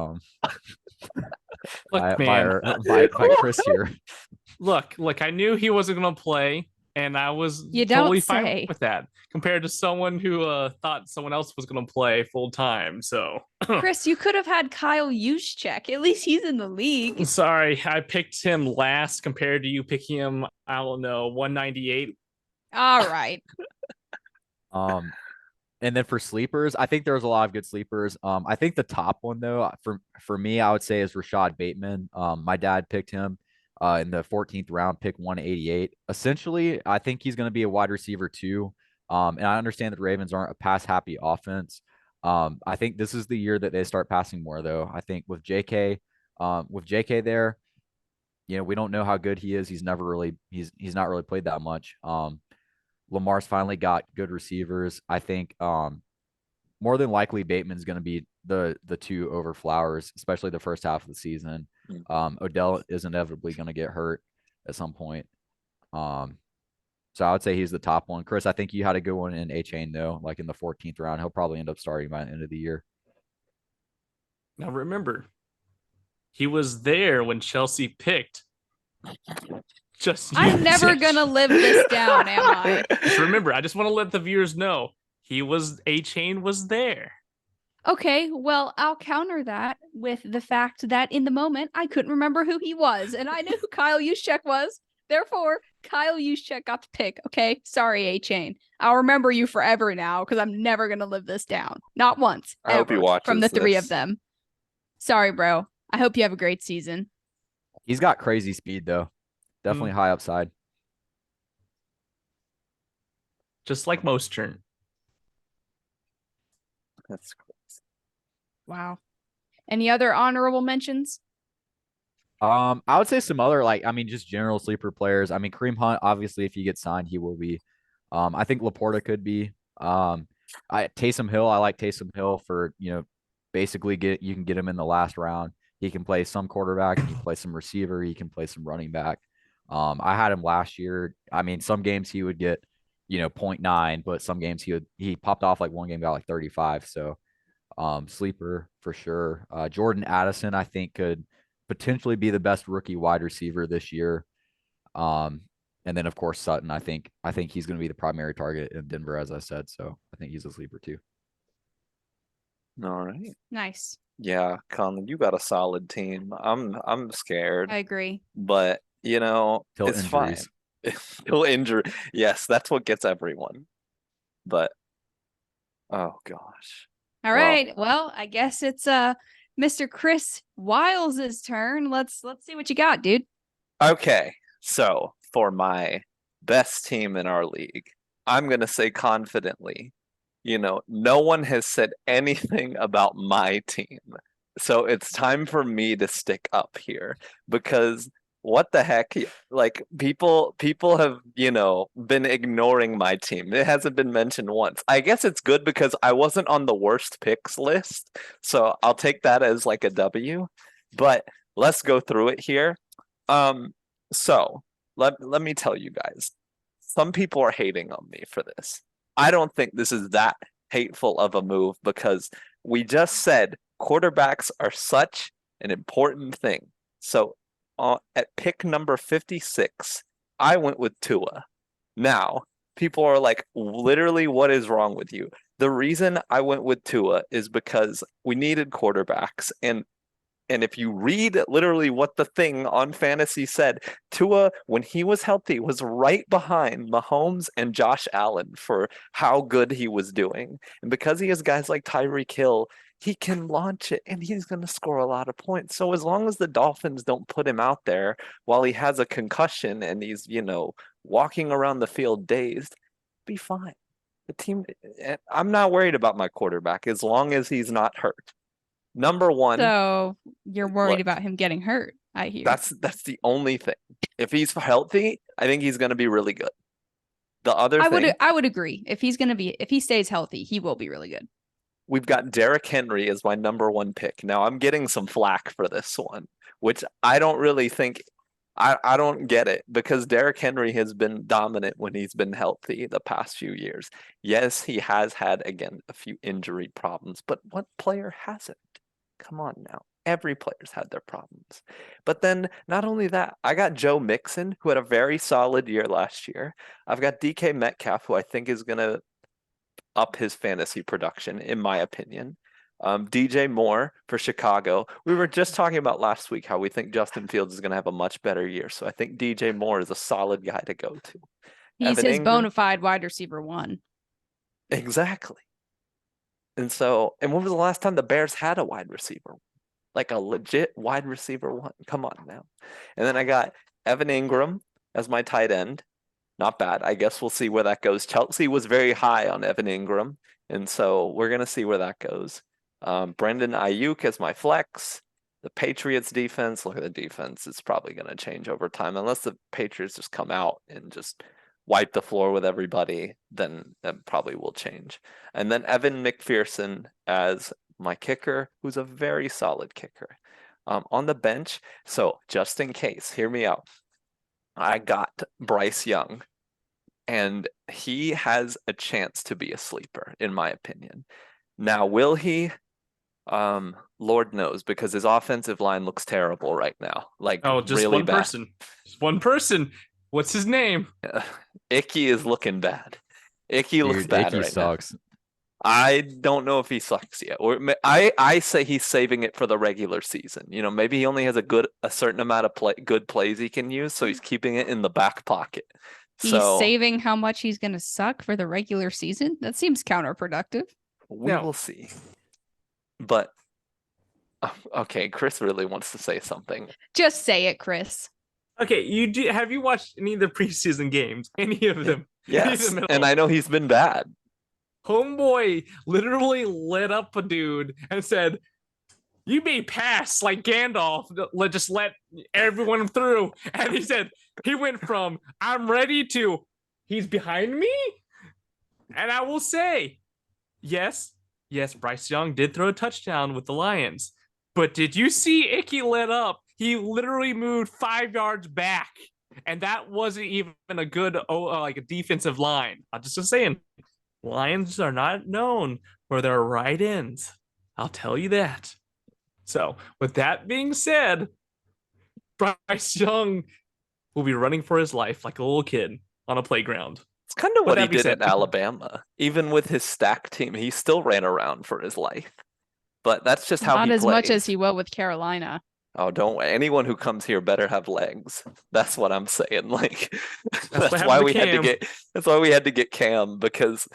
Speaker 2: Look,
Speaker 4: by Chris here.
Speaker 2: Look, I knew he wasn't going to play, and I was
Speaker 3: You don't
Speaker 2: totally fine
Speaker 3: say.
Speaker 2: with that compared to someone who thought someone else was going to play full time. So,
Speaker 3: Chris, you could have had Kyle Juszczyk. At least he's in the league.
Speaker 2: sorry, I picked him last compared to you picking him, I don't know, 198.
Speaker 3: All right.
Speaker 4: And then for sleepers, I think there was a lot of good sleepers. I think the top one though, for me, I would say is Rashad Bateman. My dad picked him in the 14th round, pick 188. Essentially, I think he's going to be a wide receiver too. And I understand that the Ravens aren't a pass happy offense. I think this is the year that they start passing more though. I think with JK there, we don't know how good he is. He's not really played that much. Lamar's finally got good receivers. I think more than likely Bateman's going to be the 2 over Flowers, especially the first half of the season. Odell is inevitably going to get hurt at some point. So I would say he's the top one. Chris, I think you had a good one in A-Chain though, like in the 14th round. He'll probably end up starting by the end of the year.
Speaker 2: Now remember, he was there when Chelsea picked.
Speaker 3: I'm never gonna live this down, am I?
Speaker 2: Just remember, I just want to let the viewers know A-Chain was there.
Speaker 3: Okay, well, I'll counter that with the fact that in the moment I couldn't remember who he was, and I knew who Kyle Juszczyk was. Therefore, Kyle Juszczyk got the pick. Okay, sorry, A-Chain. I'll remember you forever now because I'm never gonna live this down. Not once.
Speaker 1: I hope he
Speaker 3: ever,
Speaker 1: watches
Speaker 3: from the 3 of
Speaker 1: this.
Speaker 3: them. Sorry, bro. I hope you have a great season.
Speaker 4: He's got crazy speed though. Definitely high upside.
Speaker 2: Just like most turn.
Speaker 1: That's crazy.
Speaker 3: Wow. Any other honorable mentions?
Speaker 4: I would say some other just general sleeper players. I mean, Kareem Hunt, obviously, if he gets signed, he will be. I think Laporta could be. Taysom Hill, I like Taysom Hill for, basically you can get him in the last round. He can play some quarterback, he can play some receiver, he can play some running back. I had him last year. I mean, some games he would get, 0.9, but some games he popped off like one game got like 35. So sleeper for sure. Jordan Addison, I think, could potentially be the best rookie wide receiver this year. And then of course Sutton, I think he's going to be the primary target in Denver, as I said. So I think he's a sleeper too.
Speaker 1: All right.
Speaker 3: Nice.
Speaker 1: Yeah, Conlan, you got a solid team. I'm scared,
Speaker 3: I agree.
Speaker 1: but
Speaker 4: Till
Speaker 1: it's
Speaker 4: injuries.
Speaker 1: fine. Till injury. Yes, that's what gets everyone. But oh gosh.
Speaker 3: All
Speaker 1: Well,
Speaker 3: right. Well, I guess it's Mr. Chris Wiles' turn. Let's see what you got, dude.
Speaker 1: okay. So for my best team in our league, I'm gonna say confidently, no one has said anything about my team. So it's time for me to stick up here because what the heck? Like people have, been ignoring my team. It hasn't been mentioned once. I guess it's good because I wasn't on the worst picks list. So I'll take that as like a W. But let's go through it here. So let me tell you guys. Some people are hating on me for this. I don't think this is that hateful of a move because we just said quarterbacks are such an important thing. So at pick number 56, I went with Tua. Now, people are like, literally, what is wrong with you? The reason I went with Tua is because we needed quarterbacks. And if you read literally what the thing on fantasy said, Tua, when he was healthy, was right behind Mahomes and Josh Allen for how good he was doing. And because he has guys like Tyreek Hill, he can launch it and he's going to score a lot of points. So as long as the Dolphins don't put him out there while he has a concussion and he's, walking around the field dazed, be fine. The team, I'm not worried about my quarterback as long as he's not hurt. Number one.
Speaker 3: So you're worried
Speaker 1: Look,
Speaker 3: about him getting hurt, I hear.
Speaker 1: That's the only thing. If he's healthy, I think he's going to be really good. The other thing,
Speaker 3: I would agree. If he stays healthy, he will be really good.
Speaker 1: we've got Derrick Henry as my number one pick. Now I'm getting some flack for this one, which I don't really think. I don't get it because Derrick Henry has been dominant when he's been healthy the past few years. Yes, he has had, again, a few injury problems, but what player hasn't? Come on now. Every player's had their problems. But then not only that, I got Joe Mixon, who had a very solid year last year. I've got DK Metcalf, who I think is going to up his fantasy production, in my opinion. DJ Moore for Chicago. We were just talking about last week how we think Justin Fields is going to have a much better year. So I think DJ Moore is a solid guy to go to.
Speaker 3: He's
Speaker 1: Evan
Speaker 3: his
Speaker 1: Ingram,
Speaker 3: bona fide wide receiver one.
Speaker 1: exactly. And when was the last time the Bears had a wide receiver? Like a legit wide receiver one? Come on now. And then I got Evan Ingram as my tight end. Not bad. I guess we'll see where that goes. Chelsea was very high on Evan Ingram. And so we're going to see where that goes. Brendan Ayuk as my flex. The Patriots defense, look at the defense. It's probably going to change over time. Unless the Patriots just come out and just wipe the floor with everybody, then that probably will change. And then Evan McPherson as my kicker, who's a very solid kicker. On the bench, so just in case, hear me out. I got Bryce Young, and he has a chance to be a sleeper, in my opinion. Now, will he? Lord knows, because his offensive line looks terrible right now. Like,
Speaker 2: just
Speaker 1: really
Speaker 2: one
Speaker 1: bad.
Speaker 2: person. Just one person. What's his name?
Speaker 1: Icky is looking bad. Icky looks
Speaker 4: Dude,
Speaker 1: bad
Speaker 4: Icky
Speaker 1: right
Speaker 4: sucks.
Speaker 1: now. I don't know if he sucks yet. Or I say he's saving it for the regular season. Maybe he only has a certain amount of good plays he can use, so he's keeping it in the back pocket.
Speaker 3: He's saving how much he's going to suck for the regular season. That seems counterproductive.
Speaker 1: We will see. But okay, Chris really wants to say something.
Speaker 3: Just say it, Chris.
Speaker 2: Okay, have you watched any of the preseason games? Any of them?
Speaker 1: Yes, and I know he's been bad.
Speaker 2: Homeboy literally lit up a dude and said, "You may pass like Gandalf. Just let everyone through." And he went from "I'm ready" to "He's behind me." And I will say, Yes, Bryce Young did throw a touchdown with the Lions. But did you see Icky lit up? He literally moved 5 yards back. And that wasn't even a good like a defensive line. I'm just saying, Lions are not known for their right ends. I'll tell you that. So, with that being said, Bryce Young will be running for his life like a little kid on a playground.
Speaker 1: It's kind of
Speaker 2: With
Speaker 1: what he
Speaker 2: that being
Speaker 1: did
Speaker 2: said,
Speaker 1: in Alabama. Even with his stack team, he still ran around for his life. But that's just how
Speaker 3: Not
Speaker 1: he
Speaker 3: as much as
Speaker 1: plays.
Speaker 3: he will with Carolina.
Speaker 1: Oh, don't anyone who comes here better have legs. That's what I'm saying. Like
Speaker 2: That's what
Speaker 1: that's
Speaker 2: happened
Speaker 1: why
Speaker 2: to
Speaker 1: we had to
Speaker 2: Cam.
Speaker 1: get Cam because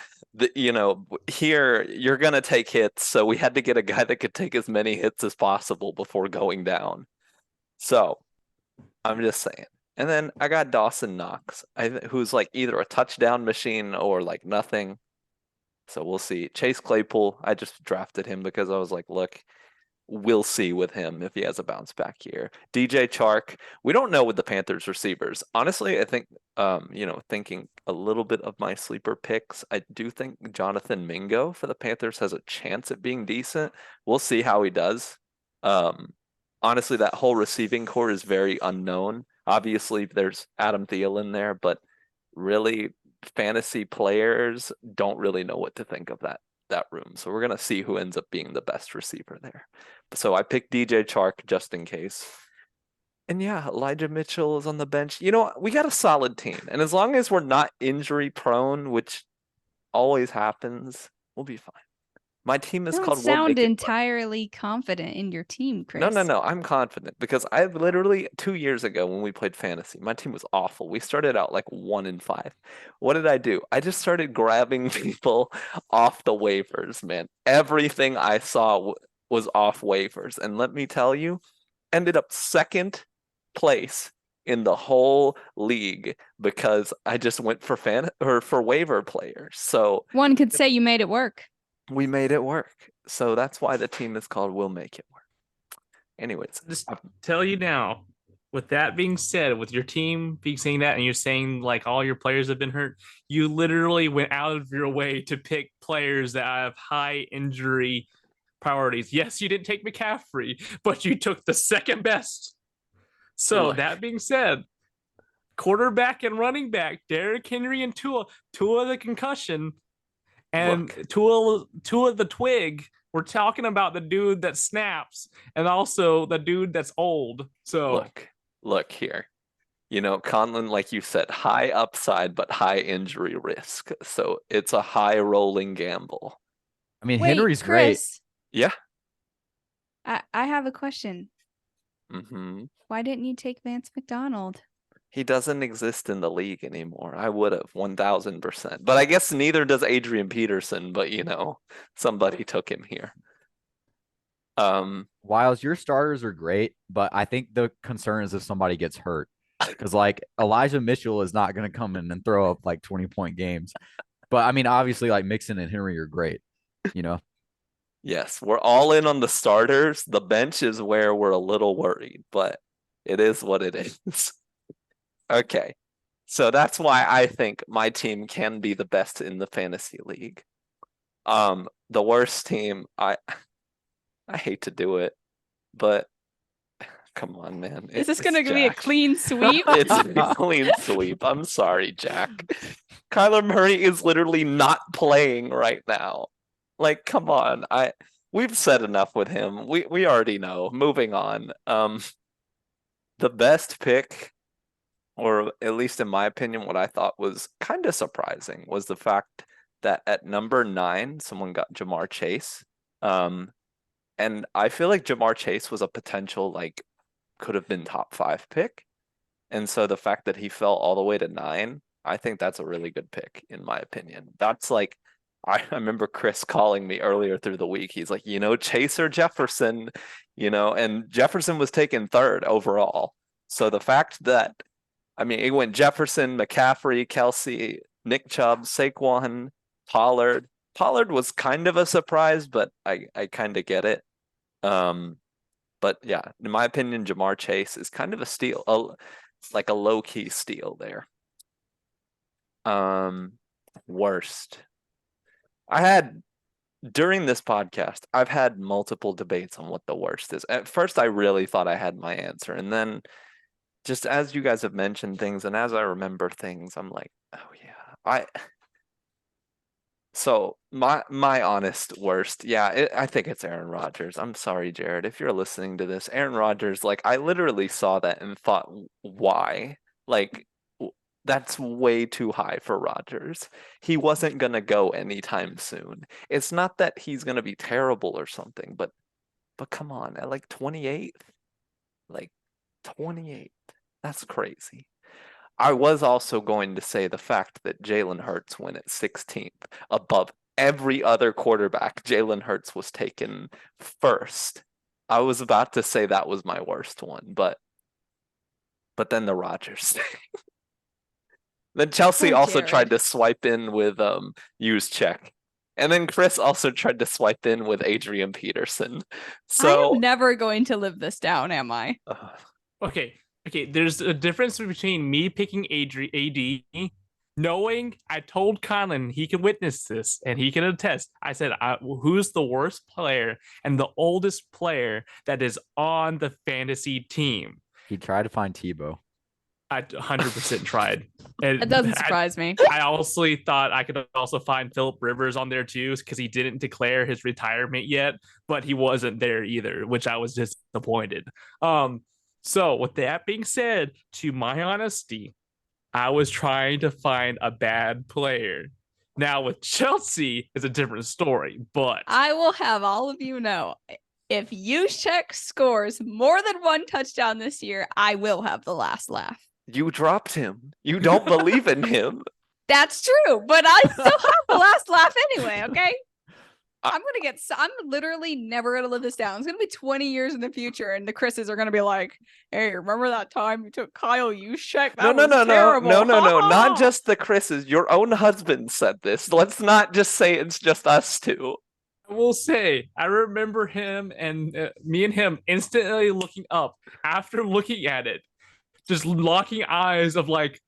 Speaker 1: here you're gonna take hits, so we had to get a guy that could take as many hits as possible before going down. So I'm just saying. And then I got Dawson Knox, who's like either a touchdown machine or like nothing. So we'll see. Chase Claypool, I just drafted him because I was like, look, we'll see with him if he has a bounce back year. DJ Chark, we don't know with the Panthers receivers. Honestly, I think thinking a little bit of my sleeper picks, I do think Jonathan Mingo for the Panthers has a chance at being decent. We'll see how he does. Honestly, that whole receiving core is very unknown. Obviously, there's Adam Thielen there, but really fantasy players don't really know what to think of that room. So we're gonna see who ends up being the best receiver there. So I picked DJ Chark just in case. And yeah, Elijah Mitchell is on the bench. You know, we got a solid team. And as long as we're not injury prone, which always happens, we'll be fine. My team
Speaker 3: You
Speaker 1: is
Speaker 3: don't
Speaker 1: called We'll
Speaker 3: sound
Speaker 1: Make It Work.
Speaker 3: entirely confident in your team,
Speaker 1: No,
Speaker 3: Chris.
Speaker 1: I'm confident because I literally 2 years ago when we played fantasy, my team was awful. We started out like 1-5. What did I do? I just started grabbing people off the waivers, man. Everything I saw was off waivers, and let me tell you, ended up second place in the whole league because I just went for for waiver players. So
Speaker 3: One could say you made it work.
Speaker 1: we made it work. So that's why the team is called We'll Make It Work. Anyways,
Speaker 2: Just tell you now, with that being said, with your team being saying that, and you're saying like all your players have been hurt, you literally went out of your way to pick players that have high injury priorities. Yes, you didn't take McCaffrey, but you took the second best. So
Speaker 1: look,
Speaker 2: that being said, quarterback and running back, Derrick Henry and Tua the concussion, and
Speaker 1: look,
Speaker 2: Tua the twig. We're talking about the dude that snaps and also the dude that's old. So
Speaker 1: look here. You know, Conlan, like you said, high upside but high injury risk. So it's a high rolling gamble.
Speaker 4: I mean,
Speaker 3: Wait,
Speaker 4: Henry's great.
Speaker 3: Chris,
Speaker 1: Yeah.
Speaker 3: I have a question.
Speaker 1: Mm-hmm.
Speaker 3: Why didn't you take Vance McDonald?
Speaker 1: He doesn't exist in the league anymore. I would have 1000%. But I guess neither does Adrian Peterson, but somebody took him here.
Speaker 4: Wiles, your starters are great, but I think the concern is if somebody gets hurt. Because like Elijah Mitchell is not going to come in and throw up like 20-point games. But I mean, obviously, like Mixon and Henry are great, you know.
Speaker 1: Yes, we're all in on the starters. The bench is where we're a little worried, but it is what it is. Okay. So that's why I think my team can be the best in the fantasy league. The worst team, I hate to do it, but come on, man.
Speaker 3: Is this
Speaker 1: It's
Speaker 3: going to be a
Speaker 1: Jack.
Speaker 3: clean sweep?
Speaker 1: It's a clean sweep. I'm sorry, Jack. Kyler Murray is literally not playing right now. Like, come on. We've said enough with him. We already know. Moving on. The best pick, or at least in my opinion, what I thought was kind of surprising was the fact that at number 9, someone got Jamar Chase. And I feel like Jamar Chase was a potential, like, could have been top 5 pick. And so the fact that he fell all the way to 9, I think that's a really good pick, in my opinion. That's like, I remember Chris calling me earlier through the week. He's like, Chase or Jefferson, and Jefferson was taken 3rd overall. So the fact that, I mean, it went Jefferson, McCaffrey, Kelsey, Nick Chubb, Saquon, Pollard. Pollard was kind of a surprise, but I kind of get it. But yeah, in my opinion, Jamar Chase is kind of a steal, like a low-key steal there. Worst. I had during this podcast, I've had multiple debates on what the worst is. At first, I really thought I had my answer, and then just as you guys have mentioned things, and as I remember things, I'm like, oh yeah, So my honest worst, yeah, I think it's Aaron Rodgers. I'm sorry, Jared, if you're listening to this. Aaron Rodgers, like I literally saw that and thought, why? Like that's way too high for Rodgers. He wasn't gonna go anytime soon. It's not that he's gonna be terrible or something, but come on, at like 28th, like 28th, that's crazy. I was also going to say the fact that Jalen Hurts went at 16th above every other quarterback. Jalen Hurts was taken first. I was about to say that was my worst one, but then the Rodgers thing. Then Chelsea
Speaker 3: Poor
Speaker 1: also tried
Speaker 3: Jared.
Speaker 1: to swipe in with use check. And then Chris also tried to swipe in with Adrian Peterson.
Speaker 3: I
Speaker 1: So
Speaker 3: am never going to live this down, am I?
Speaker 2: Okay, there's a difference between me picking AD, knowing I told Conlan he can witness this and he can attest. I said, who's the worst player and the oldest player that is on the fantasy team?
Speaker 4: He tried to find Tebow.
Speaker 2: I 100% tried. And
Speaker 3: It doesn't surprise me.
Speaker 2: I also thought I could also find Philip Rivers on there too, because he didn't declare his retirement yet, but he wasn't there either, which I was disappointed. So with that being said, to my honesty, I was trying to find a bad player. Now with Chelsea, it's a different story, but
Speaker 3: I will have all of you know, if Juszczyk scores more than one touchdown this year, I will have the last laugh.
Speaker 1: you dropped him. You don't believe in him.
Speaker 3: That's true, but I still have the last laugh anyway, okay? I'm literally never gonna live this down. It's gonna be 20 years in the future, and the Chris's are gonna be like, "Hey, remember that time you took Kyle Juszczyk? That was terrible."
Speaker 1: No, not just the Chris's. Your own husband said this. Let's not just say it's just us two.
Speaker 2: I will say, I remember him and me and him instantly looking up after looking at it, just locking eyes of like,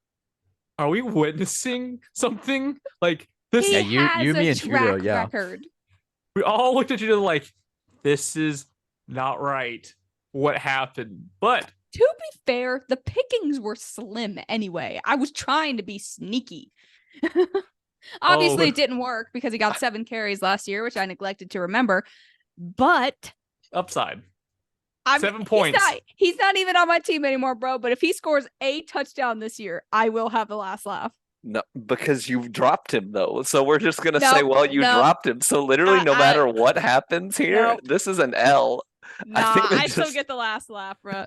Speaker 2: are we witnessing something? Like this.
Speaker 3: He
Speaker 4: Yeah,
Speaker 3: has
Speaker 4: you, me,
Speaker 3: a
Speaker 4: and Judo,
Speaker 3: track
Speaker 4: yeah.
Speaker 3: record.
Speaker 2: We all looked at each other like, this is not right. What happened? But
Speaker 3: To be fair, the pickings were slim anyway. I was trying to be sneaky. Obviously, it didn't work because he got 7 carries last year, which I neglected to remember. But
Speaker 2: upside. 7
Speaker 3: He's
Speaker 2: points.
Speaker 3: he's not even on my team anymore, bro. But if he scores a touchdown this year, I will have the last laugh.
Speaker 1: No, because you dropped him though. So we're just gonna
Speaker 3: No,
Speaker 1: say, well, you
Speaker 3: no.
Speaker 1: dropped him. So literally, no matter what happens here,
Speaker 3: No.
Speaker 1: this is an L.
Speaker 3: Nah,
Speaker 1: that
Speaker 3: I still
Speaker 1: just-
Speaker 3: get the last laugh, bro.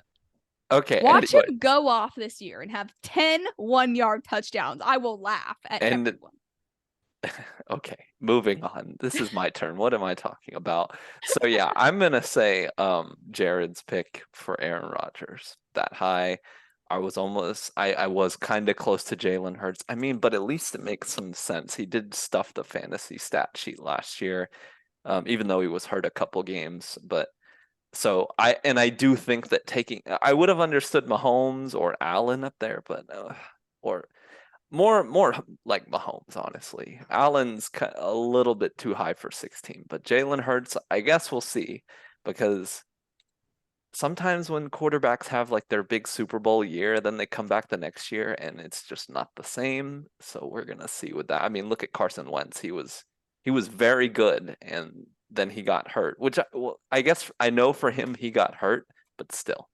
Speaker 1: Okay.
Speaker 3: Watch
Speaker 1: anyway.
Speaker 3: him go off this year and have 10 1-yard touchdowns. I will laugh at
Speaker 1: And-
Speaker 3: everyone.
Speaker 1: Okay, moving on. This is my turn. What am I talking about? So yeah, I'm gonna say Jared's pick for Aaron Rodgers. That high. I was kind of close to Jalen Hurts. I mean, but at least it makes some sense. He did stuff the fantasy stat sheet last year, even though he was hurt a couple games. But so I do think that I would have understood Mahomes or Allen up there, but or more like Mahomes, honestly. Allen's a little bit too high for 16, but Jalen Hurts, I guess we'll see, because sometimes when quarterbacks have like their big Super Bowl year, then they come back the next year and it's just not the same. So we're gonna see with that. I mean, look at Carson Wentz. He was very good, and then he got hurt, which I guess I know for him he got hurt, but still.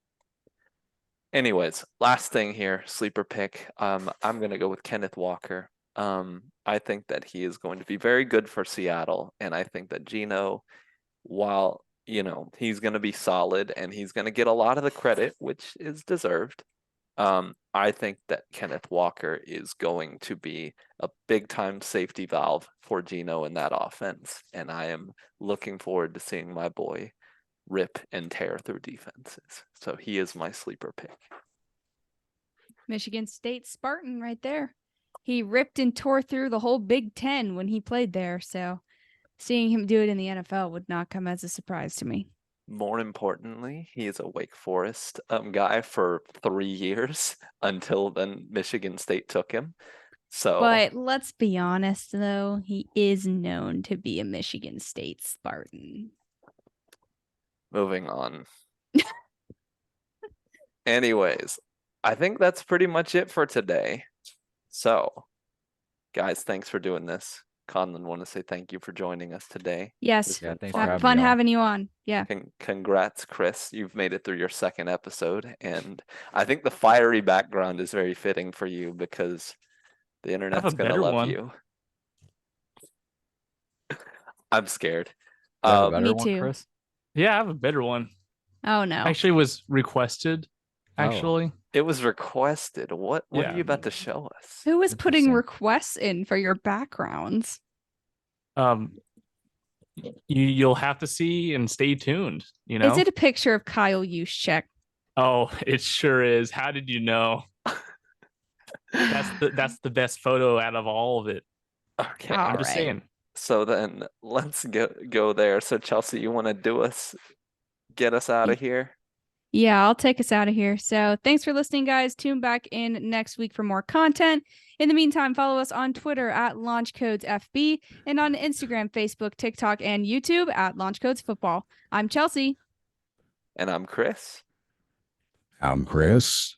Speaker 1: Anyways, last thing here, sleeper pick. I'm gonna go with Kenneth Walker. I think that he is going to be very good for Seattle, and I think that Geno, while he's gonna be solid and he's gonna get a lot of the credit, which is deserved. I think that Kenneth Walker is going to be a big time safety valve for Geno in that offense, and I am looking forward to seeing my boy rip and tear through defenses. So he is my sleeper pick.
Speaker 3: Michigan State Spartan right there. He ripped and tore through the whole Big Ten when he played there. So seeing him do it in the NFL would not come as a surprise to me.
Speaker 1: More importantly, he is a Wake Forest guy for 3 years until then Michigan State took him. So
Speaker 3: But let's be honest, though, he is known to be a Michigan State Spartan.
Speaker 1: moving on. Anyways, I think that's pretty much it for today. So, guys, thanks for doing this. Conlan, want to say thank you for joining us today.
Speaker 3: Yes.
Speaker 4: Yeah, thanks
Speaker 1: for
Speaker 3: Fun,
Speaker 1: having
Speaker 3: fun
Speaker 4: me on.
Speaker 3: having you on. Yeah.
Speaker 1: Congrats, Chris. You've made it through your second episode, and I think the fiery background is very fitting for you because the internet's gonna
Speaker 2: better
Speaker 1: love
Speaker 2: one.
Speaker 1: you. I'm scared.
Speaker 4: You have a
Speaker 1: Um,
Speaker 4: better
Speaker 3: Me
Speaker 4: one,
Speaker 3: too.
Speaker 4: Chris?
Speaker 2: Yeah, I have a better one.
Speaker 3: Oh, no.
Speaker 2: Actually, was requested.
Speaker 4: Oh.
Speaker 2: Actually,
Speaker 1: it was requested. What are
Speaker 2: Yeah.
Speaker 1: you about to show us?
Speaker 3: Who was putting
Speaker 4: Interesting.
Speaker 3: requests in for your backgrounds?
Speaker 2: um, you'll have to see and stay tuned. You know.
Speaker 3: Is it a picture of Kyle Juszczyk?
Speaker 2: Oh, it sure is. How did you know? That's the best photo out of all of it.
Speaker 1: Okay.
Speaker 3: All
Speaker 2: I'm just
Speaker 3: right.
Speaker 2: saying.
Speaker 1: So then let's go there. So Chelsea, you want to get us out of here?
Speaker 3: Yeah, I'll take us out of here. So thanks for listening, guys. Tune back in next week for more content. In the meantime, follow us on Twitter at LaunchCodesFB and on Instagram, Facebook, TikTok, and YouTube at LaunchCodesFootball. I'm Chelsea.
Speaker 1: And I'm Chris.
Speaker 5: I'm Chris.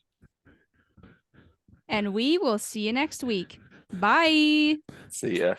Speaker 3: And we will see you next week. Bye.
Speaker 1: See ya.